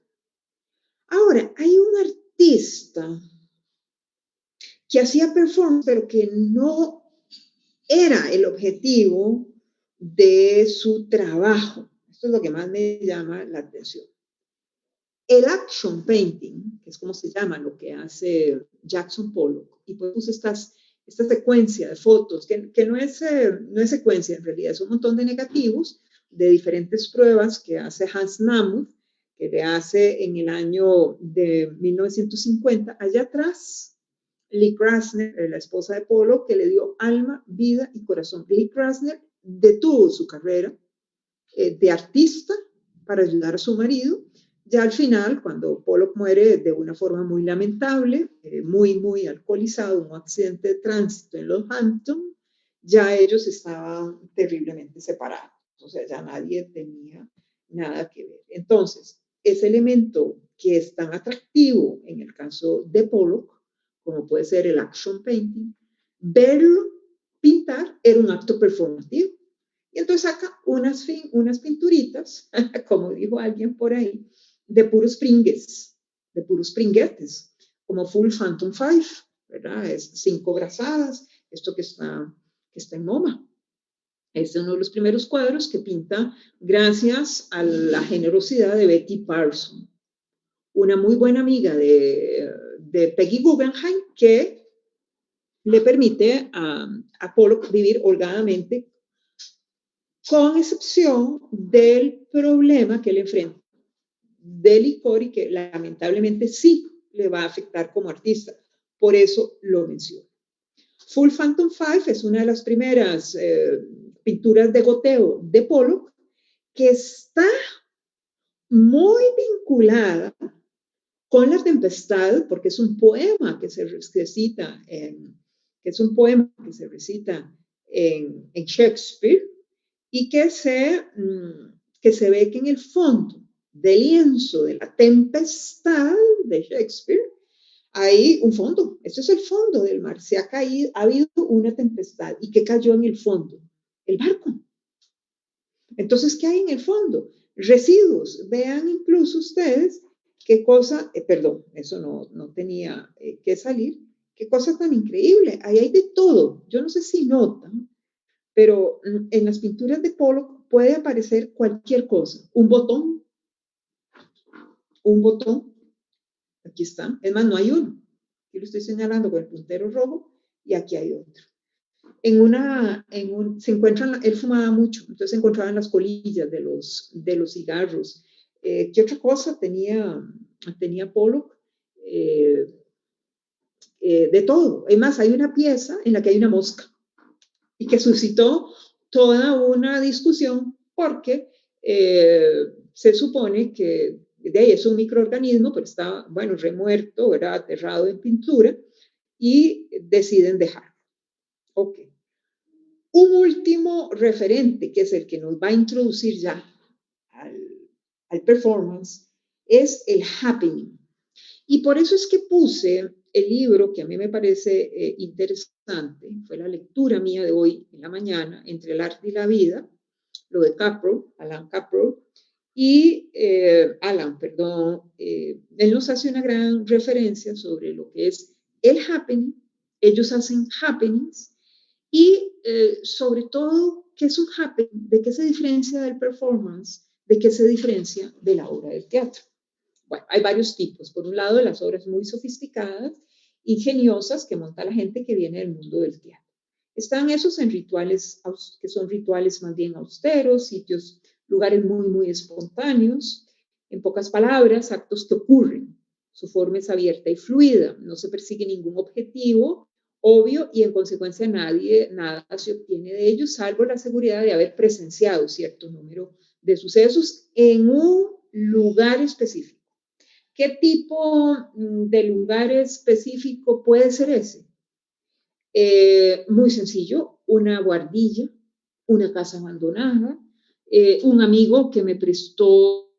Ahora, hay un artista que hacía performance, pero que no era el objetivo de su trabajo. Esto es lo que más me llama la atención. El action painting, que es como se llama lo que hace Jackson Pollock, y pues puse esta secuencia de fotos, que no es secuencia en realidad, es un montón de negativos de diferentes pruebas que hace Hans Namuth, que le hace en el año de 1950. Allá atrás, Lee Krasner, la esposa de Pollock, que le dio alma, vida y corazón. Lee Krasner detuvo su carrera de artista para ayudar a su marido. Ya al final, cuando Pollock muere de una forma muy lamentable, muy, muy alcoholizado, un accidente de tránsito en los Hamptons, ya ellos estaban terriblemente separados. O sea, ya nadie tenía nada que ver. Entonces, ese elemento que es tan atractivo en el caso de Pollock, como puede ser el action painting, verlo pintar era un acto performativo. Y entonces saca unas pinturitas, como dijo alguien por ahí, de puros pringues, de puros pringuetes, como Full Phantom 5, ¿verdad? Es 5 brazadas, esto que está en MoMA. Este es uno de los primeros cuadros que pinta gracias a la generosidad de Betty Parson, una muy buena amiga de Peggy Guggenheim, que le permite a Pollock vivir holgadamente, con excepción del problema que él enfrenta de licor y que lamentablemente sí le va a afectar como artista. Por eso lo menciono. Full Phantom 5 es una de las primeras pinturas de goteo de Pollock, que está muy vinculada con La Tempestad, porque es un poema que se recita en Shakespeare, y que se ve que en el fondo del lienzo de La Tempestad de Shakespeare hay un fondo. Esto es el fondo del mar. Ha habido una tempestad. ¿Y qué cayó en el fondo? El barco. Entonces, ¿qué hay en el fondo? Residuos. Vean incluso ustedes qué cosa, perdón, eso no tenía que salir. Qué cosa tan increíble. Ahí hay de todo. Yo no sé si notan, pero en las pinturas de Pollock puede aparecer cualquier cosa. Un botón. Aquí está. Es más, no hay uno. Aquí lo estoy señalando con el puntero rojo y aquí hay otro. Se encuentran, él fumaba mucho, entonces se encontraban las colillas de los cigarros. ¿Qué otra cosa tenía Pollock? De todo. Además, hay una pieza en la que hay una mosca y que suscitó toda una discusión porque se supone que de ahí es un microorganismo, pero está, bueno, remuerto, ¿verdad? Aterrado en pintura y deciden dejarlo. Ok. Un último referente, que es el que nos va a introducir ya al performance, es el happening. Y por eso es que puse el libro que a mí me parece interesante, fue la lectura mía de hoy en la mañana, Entre el arte y la vida, lo de Alan Caprow, y él nos hace una gran referencia sobre lo que es el happening. Ellos hacen happenings y sobre todo, ¿qué es un happening? ¿De qué se diferencia del performance? ¿De qué se diferencia de la obra del teatro? Bueno, hay varios tipos. Por un lado, las obras muy sofisticadas, ingeniosas, que monta la gente que viene del mundo del teatro. Están esos en rituales, que son rituales más bien austeros, sitios, lugares muy, muy espontáneos. En pocas palabras, actos que ocurren. Su forma es abierta y fluida. No se persigue ningún objetivo obvio y en consecuencia nada se obtiene de ellos, salvo la seguridad de haber presenciado cierto número de sucesos en un lugar específico. ¿Qué tipo de lugar específico puede ser ese? Muy sencillo, una guardilla, una casa abandonada, un amigo que me prestó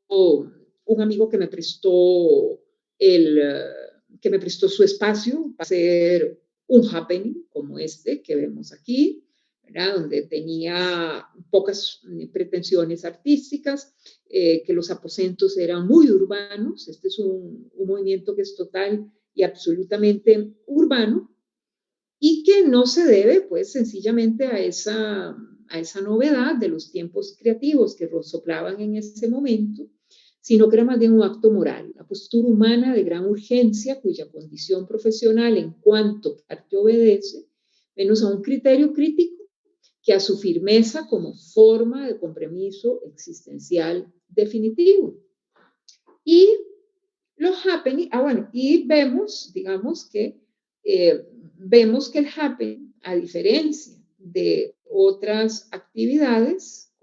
su espacio para hacer un happening como este que vemos aquí, ¿verdad? Donde tenía pocas pretensiones artísticas, que los aposentos eran muy urbanos. Este es un movimiento que es total y absolutamente urbano y que no se debe, pues, sencillamente a esa novedad de los tiempos creativos que soplaban en ese momento, sino que era más bien un acto moral, una postura humana de gran urgencia cuya condición profesional en cuanto que arte obedece, menos a un criterio crítico que a su firmeza como forma de compromiso existencial definitivo. Y los happening, y vemos, digamos que vemos que el happening, a diferencia de otras actividades,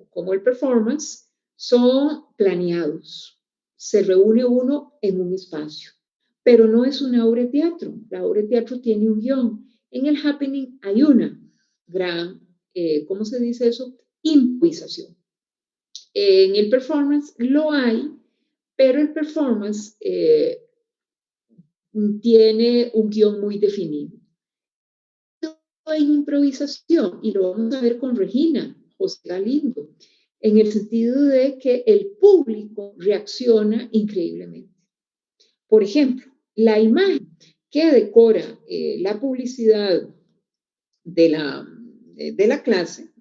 como el performance, son planeados. Se reúne uno en un espacio, pero no es una obra de teatro. La obra de teatro tiene un guión. En el happening hay una gran, ¿cómo se dice eso? Improvisación. En el performance lo hay, pero el performance tiene un guión muy definido. Hay improvisación, y lo vamos a ver con Regina José Galindo, en el sentido de que el público reacciona increíblemente. Por ejemplo, la imagen que decora la publicidad de la clase,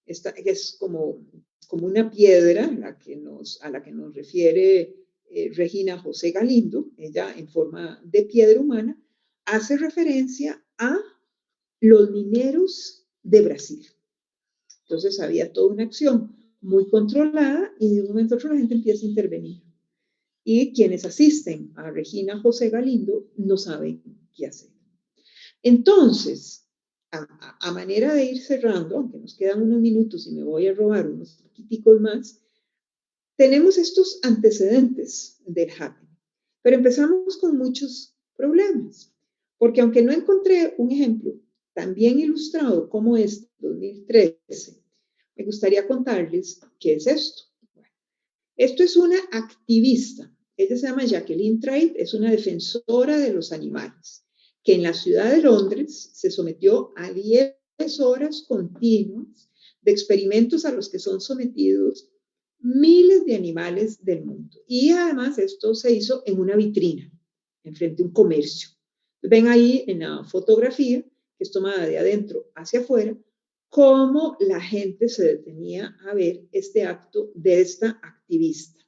esta es como una piedra a la que nos refiere Regina José Galindo, ella en forma de piedra humana, hace referencia a los mineros de Brasil. Entonces había toda una acción muy controlada y de un momento a otro la gente empieza a intervenir. Y quienes asisten a Regina José Galindo no saben qué hacer. Entonces, a manera de ir cerrando, aunque nos quedan unos minutos y me voy a robar unos poquiticos más, tenemos estos antecedentes del happening, pero empezamos con muchos problemas, porque aunque no encontré un ejemplo tan bien ilustrado como este 2013, me gustaría contarles qué es esto. Bueno, esto es una activista, ella se llama Jacqueline Trade, es una defensora de los animales, que en la ciudad de Londres se sometió a 10 horas continuas de experimentos a los que son sometidos miles de animales del mundo. Y además esto se hizo en una vitrina, enfrente de un comercio. Ven ahí en la fotografía, que es tomada de adentro hacia afuera, cómo la gente se detenía a ver este acto de esta activista.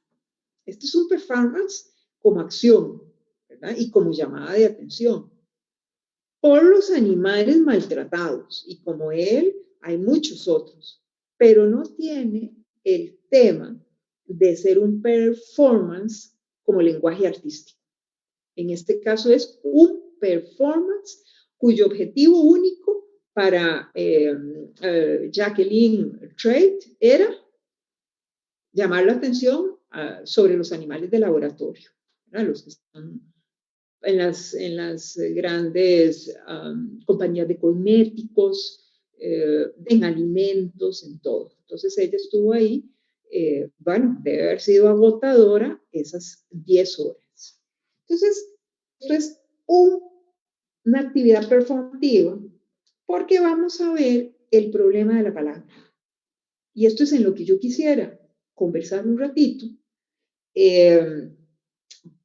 Este es un performance como acción, ¿verdad? Y como llamada de atención por los animales maltratados. Y como él, hay muchos otros, pero no tiene el tema de ser un performance como lenguaje artístico. En este caso es un performance cuyo objetivo único para Jacqueline Trait era llamar la atención sobre los animales de laboratorio, ¿verdad? Los que están en las grandes compañías de cosméticos, en alimentos, en todo. Entonces ella estuvo ahí, bueno, debe haber sido agotadora esas 10 horas. Entonces, esto es una actividad performativa porque vamos a ver el problema de la palabra. Y esto es en lo que yo quisiera conversar un ratito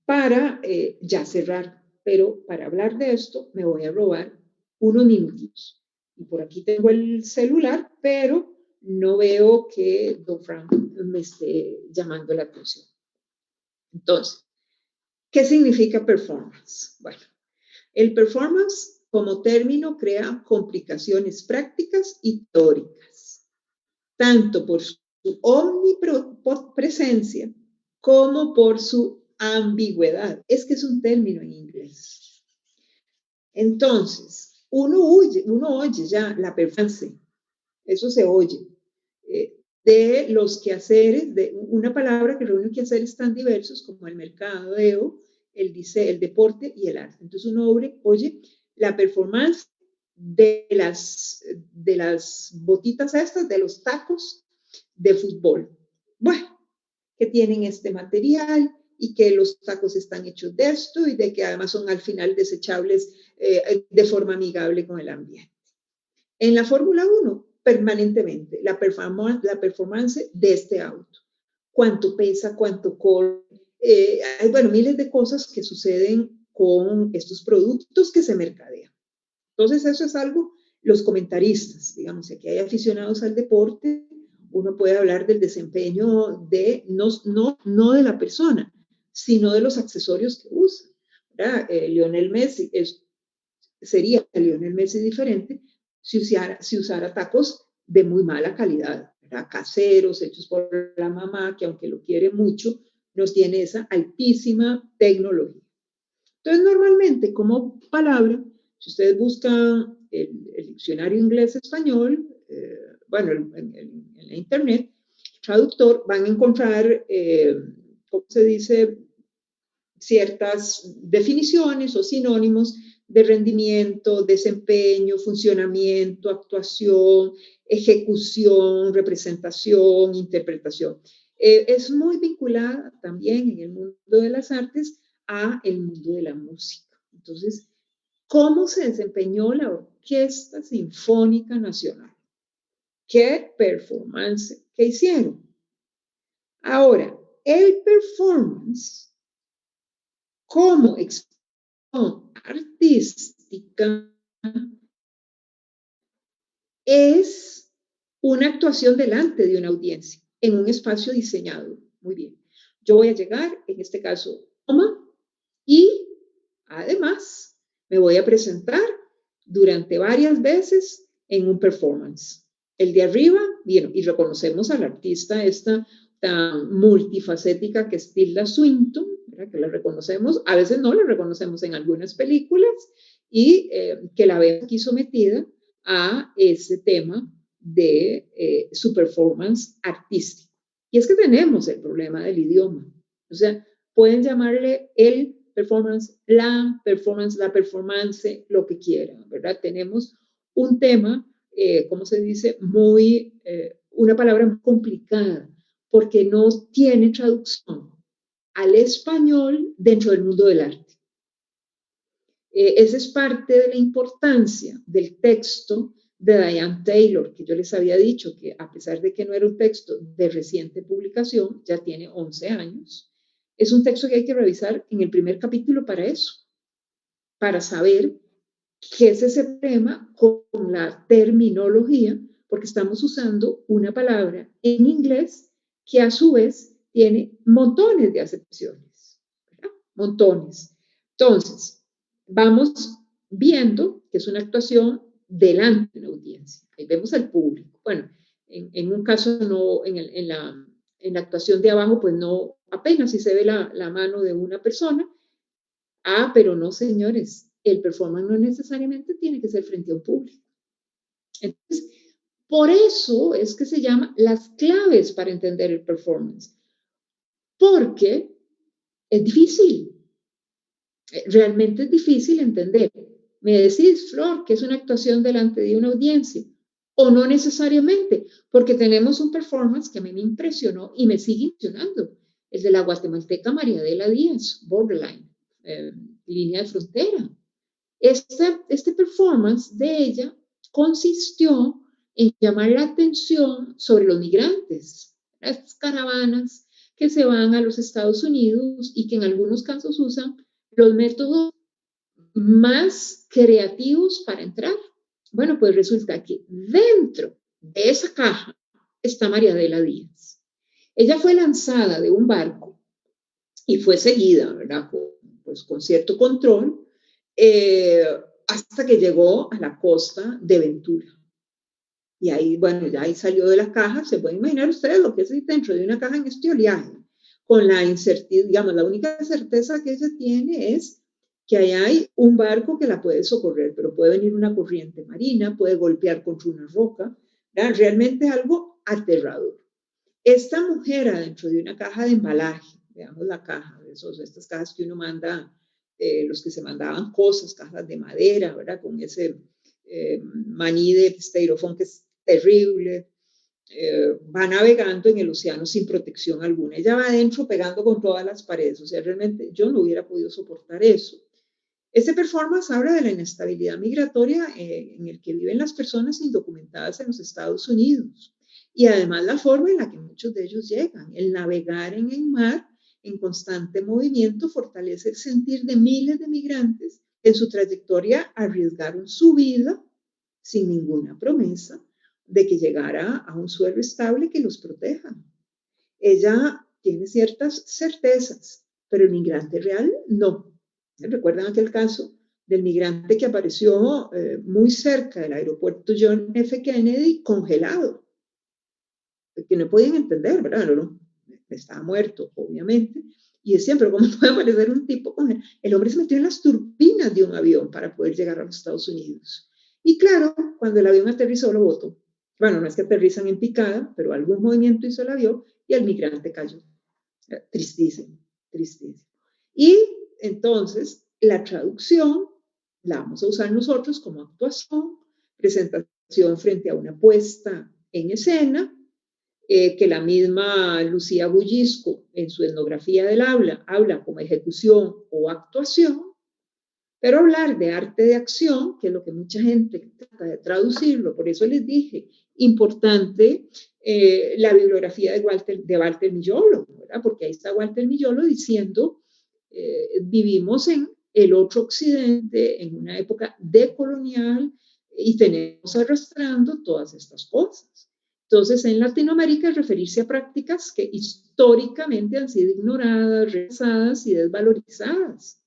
para ya cerrar. Pero para hablar de esto me voy a robar unos minutitos. Y por aquí tengo el celular, pero no veo que don Frank me esté llamando la atención. Entonces, ¿qué significa performance? Bueno, el performance como término crea complicaciones prácticas y teóricas, tanto por su omnipresencia como por su ambigüedad. Es que es un término en inglés. Entonces, uno oye ya la performance, eso se oye, de los quehaceres, de una palabra que reúne quehaceres tan diversos como el mercadeo, el deporte y el arte. Entonces uno oye la performance de las botitas estas, de los tacos de fútbol. Bueno, que tienen este material y que los tacos están hechos de esto y de que además son al final desechables de forma amigable con el ambiente. En la Fórmula 1, permanentemente, la performance de este auto. Cuánto pesa, cuánto corre. Hay, bueno, miles de cosas que suceden con estos productos que se mercadean. Entonces, eso es algo, los comentaristas, digamos, si aquí hay aficionados al deporte, uno puede hablar del desempeño de, no de la persona, sino de los accesorios que usa. Lionel Messi sería Lionel Messi diferente si usara tacos de muy mala calidad, ¿verdad? Caseros, hechos por la mamá, que aunque lo quiere mucho, no tiene esa altísima tecnología. Entonces, normalmente, como palabra, si ustedes buscan el diccionario inglés-español, bueno, en la internet, traductor, van a encontrar, ¿cómo se dice?, ciertas definiciones o sinónimos de rendimiento, desempeño, funcionamiento, actuación, ejecución, representación, interpretación. Es muy vinculada también en el mundo de las artes a el mundo de la música. Entonces, ¿cómo se desempeñó la Orquesta Sinfónica Nacional? ¿Qué performance que hicieron? Ahora, el performance como expresión artística es una actuación delante de una audiencia en un espacio diseñado. Muy bien. Yo voy a llegar, en este caso, y además me voy a presentar durante varias veces en un performance. El de arriba, bien, y reconocemos al artista esta tan multifacética que es Tilda Swinton, ¿verdad? Que la reconocemos, a veces no la reconocemos en algunas películas, y que la vemos aquí sometida a ese tema de su performance artística. Y es que tenemos el problema del idioma. O sea, pueden llamarle el performance, la performance, lo que quieran, ¿verdad? Tenemos un tema, ¿cómo se dice? Una palabra muy complicada, porque no tiene traducción al español dentro del mundo del arte. Esa es parte de la importancia del texto, de Diane Taylor, que yo les había dicho que a pesar de que no era un texto de reciente publicación, ya tiene 11 años, es un texto que hay que revisar en el primer capítulo para eso, para saber qué es ese problema con la terminología, porque estamos usando una palabra en inglés que a su vez tiene montones de acepciones, ¿verdad? Montones. Entonces, vamos viendo que es una actuación delante de la audiencia. Ahí vemos al público. Bueno, en un caso no, en la actuación de abajo, pues no, apenas si se ve la mano de una persona. Ah, pero no, señores, el performance no necesariamente tiene que ser frente a un público. Entonces, por eso es que se llama las claves para entender el performance, porque es difícil, realmente es difícil entender. Me decís, Flor, que es una actuación delante de una audiencia, o no necesariamente, porque tenemos un performance que a mí me impresionó y me sigue impresionando, el de la guatemalteca María Adela Díaz, Borderline, línea de frontera. Este performance de ella consistió en llamar la atención sobre los migrantes, estas caravanas que se van a los Estados Unidos y que en algunos casos usan los métodos más creativos para entrar. Bueno, pues resulta que dentro de esa caja está María Adela Díaz. Ella fue lanzada de un barco y fue seguida, ¿verdad? Con cierto control, hasta que llegó a la costa de Ventura. Y ahí, bueno, ya ahí salió de la caja. Se pueden imaginar ustedes lo que es dentro de una caja en este oleaje, con la incertidumbre, digamos, la única certeza que ella tiene es que ahí hay un barco que la puede socorrer, pero puede venir una corriente marina, puede golpear contra una roca, ¿verdad? Realmente es algo aterrador. Esta mujer adentro de una caja de embalaje, veamos la caja, estas cajas que uno manda, los que se mandaban cosas, cajas de madera, ¿verdad? Con ese maní de styrofoam que es terrible, va navegando en el océano sin protección alguna. Ella va adentro pegando con todas las paredes, o sea, realmente yo no hubiera podido soportar eso. Este performance habla de la inestabilidad migratoria en el que viven las personas indocumentadas en los Estados Unidos y además la forma en la que muchos de ellos llegan. El navegar en el mar en constante movimiento fortalece el sentir de miles de migrantes que en su trayectoria arriesgaron su vida sin ninguna promesa de que llegara a un suelo estable que los proteja. Ella tiene ciertas certezas, pero el migrante real no. ¿Recuerdan aquel caso del migrante que apareció muy cerca del aeropuerto John F. Kennedy congelado? Que no podían entender, ¿verdad? No, estaba muerto, obviamente. Y decían, pero ¿cómo puede aparecer un tipo congelado? El hombre se metió en las turbinas de un avión para poder llegar a los Estados Unidos. Y claro, cuando el avión aterrizó, lo botó. Bueno, no es que aterrizan en picada, pero algún movimiento hizo el avión y el migrante cayó. Tristísimo, tristísimo. Y entonces, la traducción la vamos a usar nosotros como actuación, presentación frente a una puesta en escena, que la misma Lucía Bullisco en su etnografía del habla como ejecución o actuación, pero hablar de arte de acción, que es lo que mucha gente trata de traducirlo, por eso les dije, importante la bibliografía de Walter Migliolo, ¿verdad? Porque ahí está Walter Migliolo diciendo, vivimos en el otro occidente, en una época decolonial, y tenemos arrastrando todas estas cosas. Entonces, en Latinoamérica, referirse a prácticas que históricamente han sido ignoradas, rechazadas y desvalorizadas,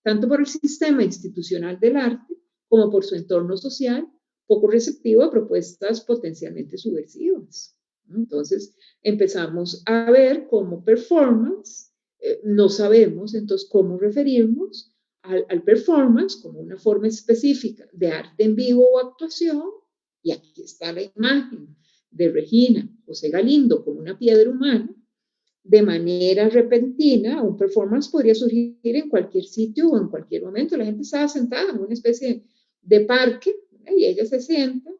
tanto por el sistema institucional del arte como por su entorno social, poco receptivo a propuestas potencialmente subversivas. Entonces, empezamos a ver como performance, no sabemos entonces cómo referirnos al performance como una forma específica de arte en vivo o actuación, y aquí está la imagen de Regina José Galindo como una piedra humana. De manera repentina, un performance podría surgir en cualquier sitio o en cualquier momento. La gente estaba sentada en una especie de parque, y ella se sienta,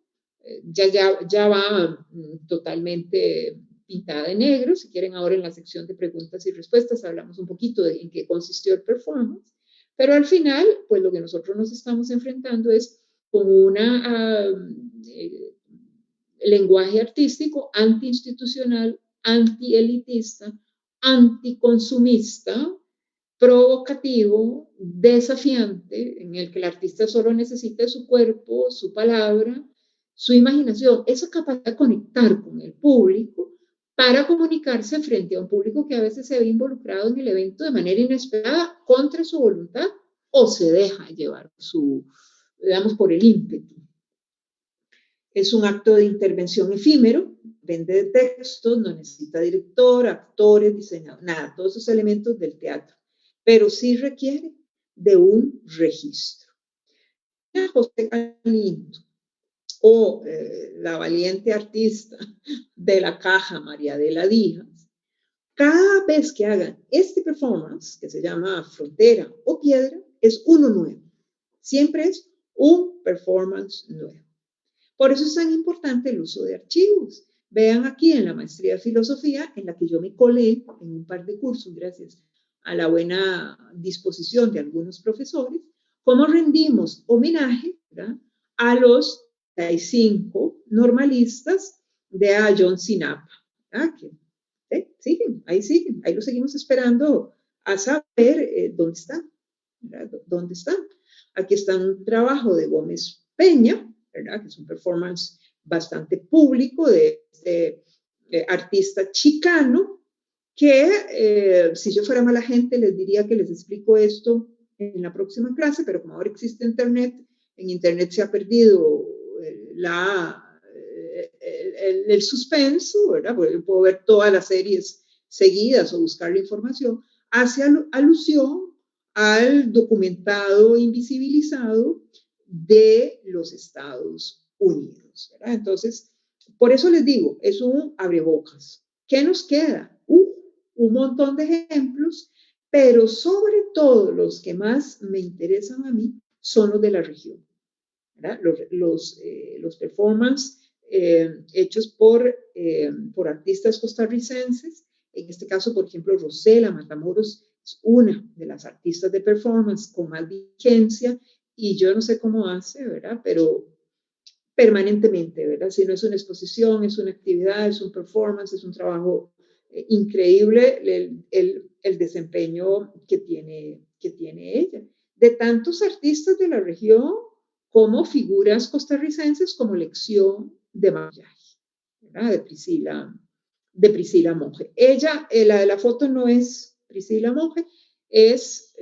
ya va totalmente pintada de negro. Si quieren, ahora en la sección de preguntas y respuestas hablamos un poquito de en qué consistió el performance, pero al final, pues lo que nosotros nos estamos enfrentando es con una lenguaje artístico antiinstitucional, antielitista, anticonsumista, provocativo, desafiante, en el que el artista solo necesita su cuerpo, su palabra, su imaginación, esa capacidad de conectar con el público para comunicarse frente a un público que a veces se ve involucrado en el evento de manera inesperada, contra su voluntad, o se deja llevar digamos, por el ímpetu. Es un acto de intervención efímero, depende de textos, no necesita director, actores, diseñadores, nada, todos esos elementos del teatro, pero sí requiere de un registro. José Galindo o la valiente artista de la caja María Adela Díaz, cada vez que hagan este performance, que se llama Frontera o Piedra, es uno nuevo. Siempre es un performance nuevo. Por eso es tan importante el uso de archivos. Vean aquí en la maestría de filosofía, en la que yo me colé en un par de cursos, gracias a la buena disposición de algunos profesores, cómo rendimos homenaje, ¿verdad?, a los 35 normalistas de John Sinapa. Siguen, ahí lo seguimos esperando a saber dónde están, ¿verdad? ¿Dónde están? Aquí está un trabajo de Gómez Peña, ¿verdad?, que es un performance bastante público de este artista chicano, que si yo fuera mala gente les diría que les explico esto en la próxima clase, pero como ahora existe internet, en internet se ha perdido el suspenso, ¿verdad? Porque puedo ver todas las series seguidas o buscar la información, hace alusión al documentado invisibilizado de los Estados Unidos, ¿verdad? Entonces, por eso les digo, es un abrebocas. ¿Qué nos queda? Un montón de ejemplos, pero sobre todo los que más me interesan a mí son los de la región, ¿verdad? Los performances hechos por artistas costarricenses. En este caso, por ejemplo, Rosela Matamoros es una de las artistas de performance con más vigencia, y yo no sé cómo hace, ¿verdad? Pero permanentemente, ¿verdad? Si no es una exposición, es una actividad, es un performance, es un trabajo increíble el desempeño que tiene ella. De tantos artistas de la región como figuras costarricenses, como Lección de Maquillaje, ¿verdad?, de Priscila Monge. Ella, la de la foto no es Priscila Monge, es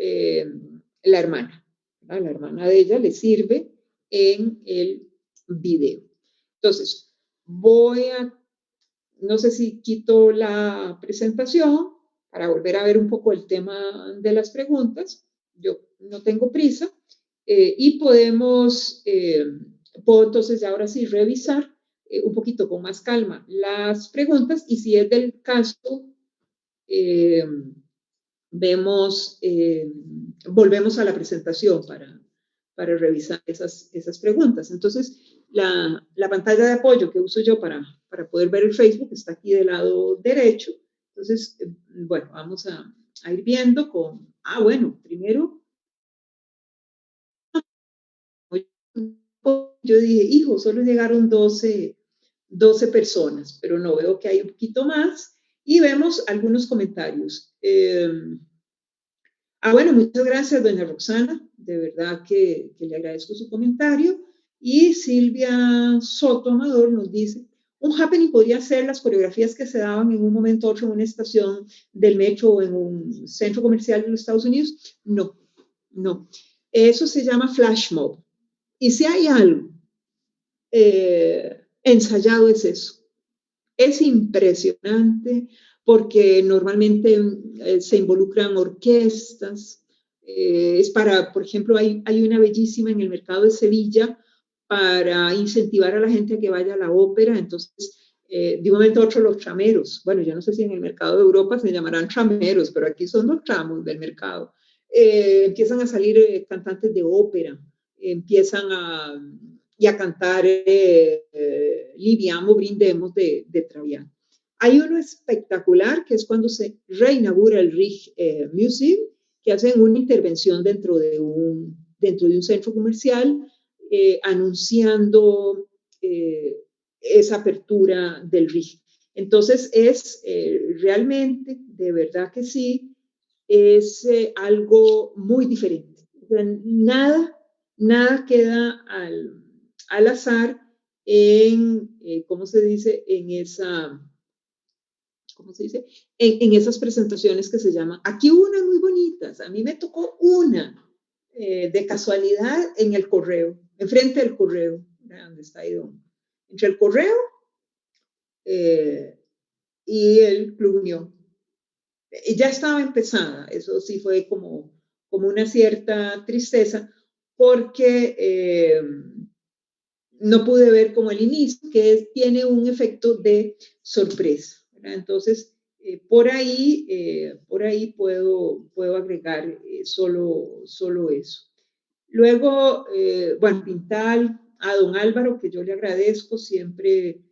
la hermana, ¿verdad? La hermana de ella le sirve en el video. Entonces, no sé si quito la presentación para volver a ver un poco el tema de las preguntas. Yo no tengo prisa y puedo entonces ahora sí revisar un poquito con más calma las preguntas, y si es del caso, volvemos a la presentación para revisar esas preguntas. Entonces, la pantalla de apoyo que uso yo para poder ver el Facebook está aquí del lado derecho. Entonces, bueno, vamos a ir viendo bueno, primero, yo dije, hijo, solo llegaron 12 personas, pero no, veo que hay un poquito más, y vemos algunos comentarios. Bueno, muchas gracias, doña Roxana, de verdad que le agradezco su comentario. Y Silvia Soto Amador nos dice, un happening podría ser las coreografías que se daban en un momento u otro en una estación del metro o en un centro comercial de los Estados Unidos. No. Eso se llama flash mob. Y si hay algo ensayado es eso. Es impresionante porque normalmente se involucran orquestas. Es para, por ejemplo, hay una bellísima en el mercado de Sevilla para incentivar a la gente a que vaya a la ópera. Entonces, de un momento a otro, los trameros, bueno, yo no sé si en el mercado de Europa se llamarán trameros, pero aquí son los tramos del mercado. Empiezan a salir cantantes de ópera, empiezan a cantar Liviamo, brindemos de Traviata. Hay uno espectacular que es cuando se reinaugura el Rijksmuseum, que hacen una intervención dentro de un centro comercial, anunciando esa apertura del RIG. Entonces es realmente, de verdad que sí, es algo muy diferente. O sea, nada queda al azar en, ¿cómo se dice? En esa, ¿cómo se dice? En esas presentaciones que se llaman, aquí hubo unas muy bonitas, a mí me tocó una de casualidad en el correo, enfrente del correo, donde está ahí, entre el correo y el Club Unión. Ya estaba empezada, eso sí fue como una cierta tristeza, porque no pude ver como el inicio, que tiene un efecto de sorpresa, ¿verdad? Entonces, por ahí puedo agregar solo eso. Luego, bueno, Pintal, a don Álvaro, que yo le agradezco, siempre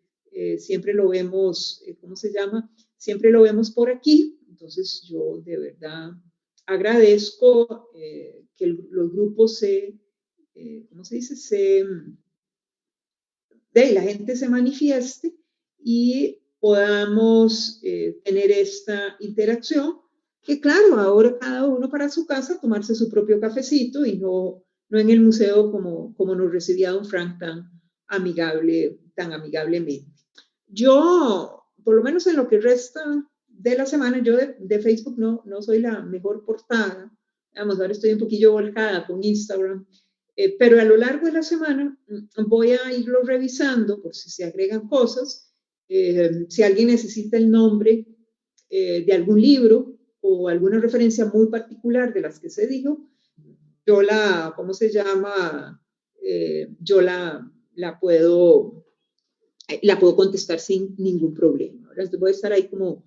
lo vemos, ¿cómo se llama? Siempre lo vemos por aquí, entonces yo de verdad agradezco que los grupos ¿cómo se dice? La gente se manifieste y podamos tener esta interacción, que claro, ahora cada uno para su casa tomarse su propio cafecito y no en el museo como nos recibía don Frank tan amigablemente. Yo, por lo menos en lo que resta de la semana, yo de Facebook no soy la mejor portada. Vamos, ahora estoy un poquillo volcada con Instagram, pero a lo largo de la semana voy a irlo revisando por si se agregan cosas. Si alguien necesita el nombre de algún libro o alguna referencia muy particular de las que se dijo, yo ¿cómo se llama? Yo la puedo contestar sin ningún problema. Entonces voy a estar ahí como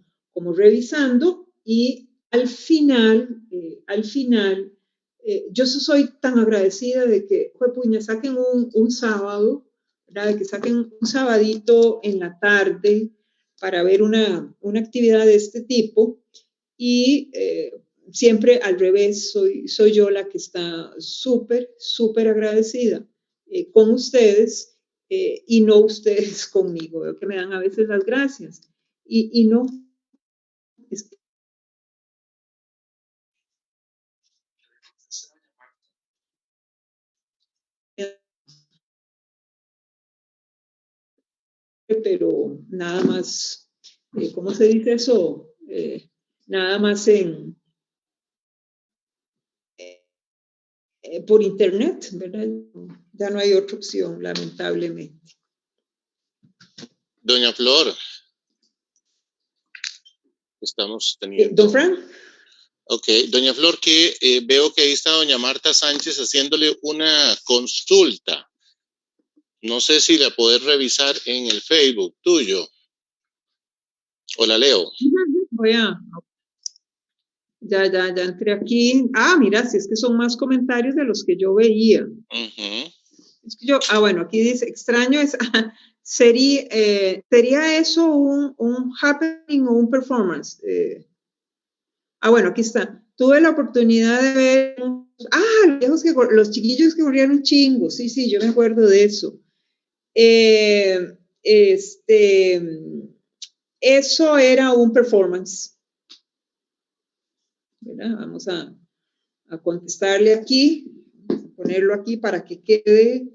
revisando y al final, yo soy tan agradecida de que, puña, saquen un sábado, ¿verdad? De que saquen un sabadito en la tarde para ver una actividad de este tipo y siempre al revés, soy yo la que está súper agradecida con ustedes y no ustedes conmigo. Veo que me dan a veces las gracias y no. Pero nada más, ¿cómo se dice eso? Nada más por internet, ¿verdad? Ya no hay otra opción, lamentablemente. Doña Flor, estamos teniendo... ¿Don Frank? Ok, doña Flor, que veo que ahí está doña Marta Sánchez haciéndole una consulta. No sé si la podés revisar en el Facebook tuyo. O la leo. Voy a... Ya entré aquí. Ah, mira, si es que son más comentarios de los que yo veía. Es que bueno, aquí dice, extraño es... ¿Sería eso un happening o un performance? Bueno, aquí está. Tuve la oportunidad de ver... los chiquillos que corrían un chingo. Sí, yo me acuerdo de eso. Eso era un performance. ¿Verdad? Vamos a contestarle aquí, ponerlo aquí para que quede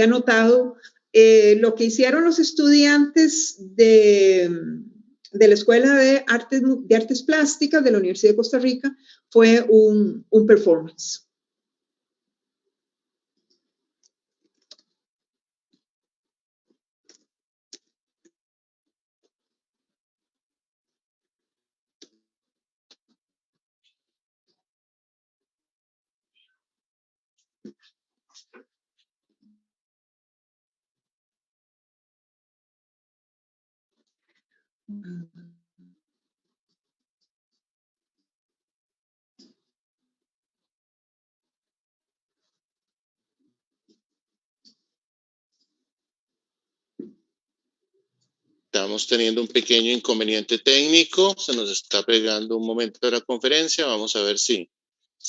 anotado. Lo que hicieron los estudiantes de la Escuela de Artes Plásticas de la Universidad de Costa Rica fue un performance. Estamos teniendo un pequeño inconveniente técnico, se nos está pegando un momento de la conferencia, vamos a ver si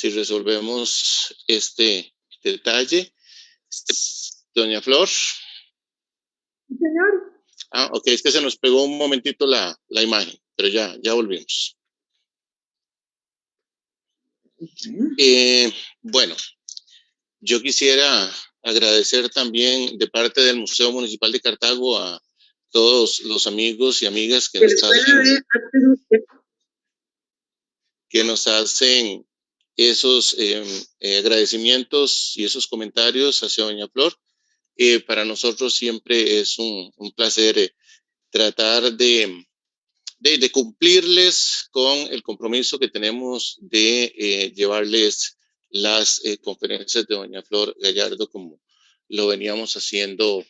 resolvemos este detalle. Doña Flor. Señor. Ok, es que se nos pegó un momentito la imagen, pero ya volvimos. Bueno, yo quisiera agradecer también de parte del Museo Municipal de Cartago a todos los amigos y amigas que nos hacen esos agradecimientos y esos comentarios hacia doña Flor. Para nosotros siempre es un placer tratar de cumplirles con el compromiso que tenemos de llevarles las conferencias de doña Flor Gallardo como lo veníamos haciendo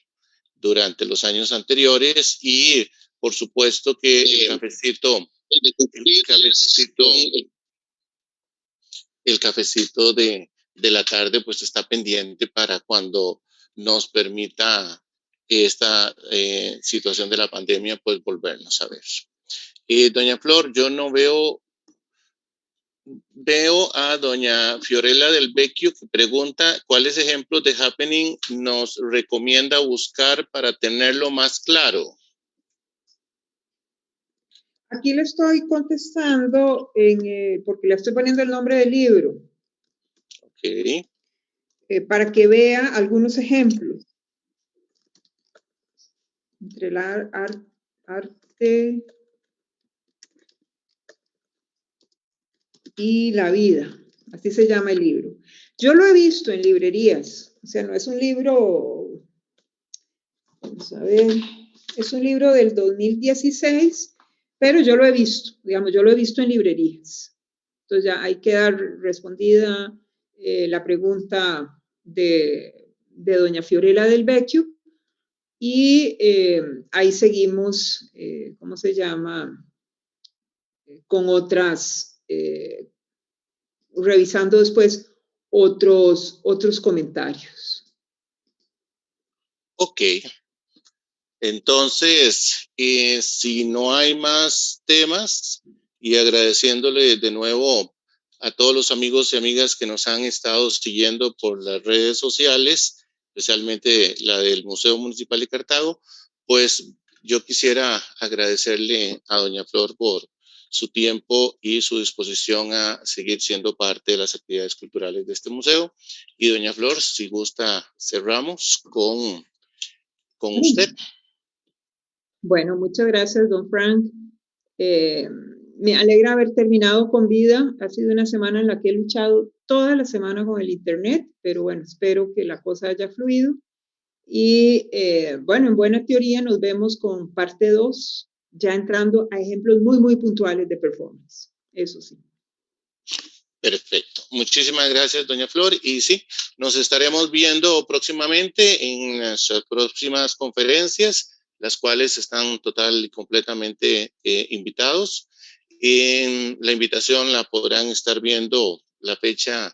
durante los años anteriores y por supuesto que el cafecito de la tarde pues está pendiente para cuando nos permita esta situación de la pandemia pues volvernos a ver. Doña Flor, yo no veo a doña Fiorella del Vecchio que pregunta cuáles ejemplos de happening nos recomienda buscar para tenerlo más claro. Aquí le estoy contestando porque le estoy poniendo el nombre del libro. Ok. Para que vea algunos ejemplos. Entre el arte y la vida. Así se llama el libro. Yo lo he visto en librerías. O sea, no es un libro... Vamos a ver. Es un libro del 2016, pero yo lo he visto. Digamos, yo lo he visto en librerías. Entonces ya hay que dar respondida la pregunta de doña Fiorella del Vecchio. Y ahí seguimos, ¿cómo se llama? Con otras, revisando después otros comentarios. Ok. Entonces, si no hay más temas, y agradeciéndole de nuevo a todos los amigos y amigas que nos han estado siguiendo por las redes sociales, especialmente la del Museo Municipal de Cartago, pues yo quisiera agradecerle a doña Flor por su tiempo y su disposición a seguir siendo parte de las actividades culturales de este museo. Y doña Flor, si gusta, cerramos con usted. Bueno, muchas gracias, don Frank. Me alegra haber terminado con vida. Ha sido una semana en la que he luchado toda la semana con el Internet, pero bueno, espero que la cosa haya fluido. Y bueno, en buena teoría nos vemos con parte 2, ya entrando a ejemplos muy, muy puntuales de performance. Eso sí. Perfecto. Muchísimas gracias, doña Flor. Y sí, nos estaremos viendo próximamente en nuestras próximas conferencias, las cuales están total y completamente invitados. La invitación la podrán estar viendo la fecha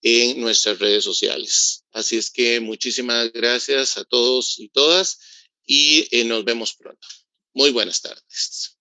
en nuestras redes sociales. Así es que muchísimas gracias a todos y todas y nos vemos pronto. Muy buenas tardes.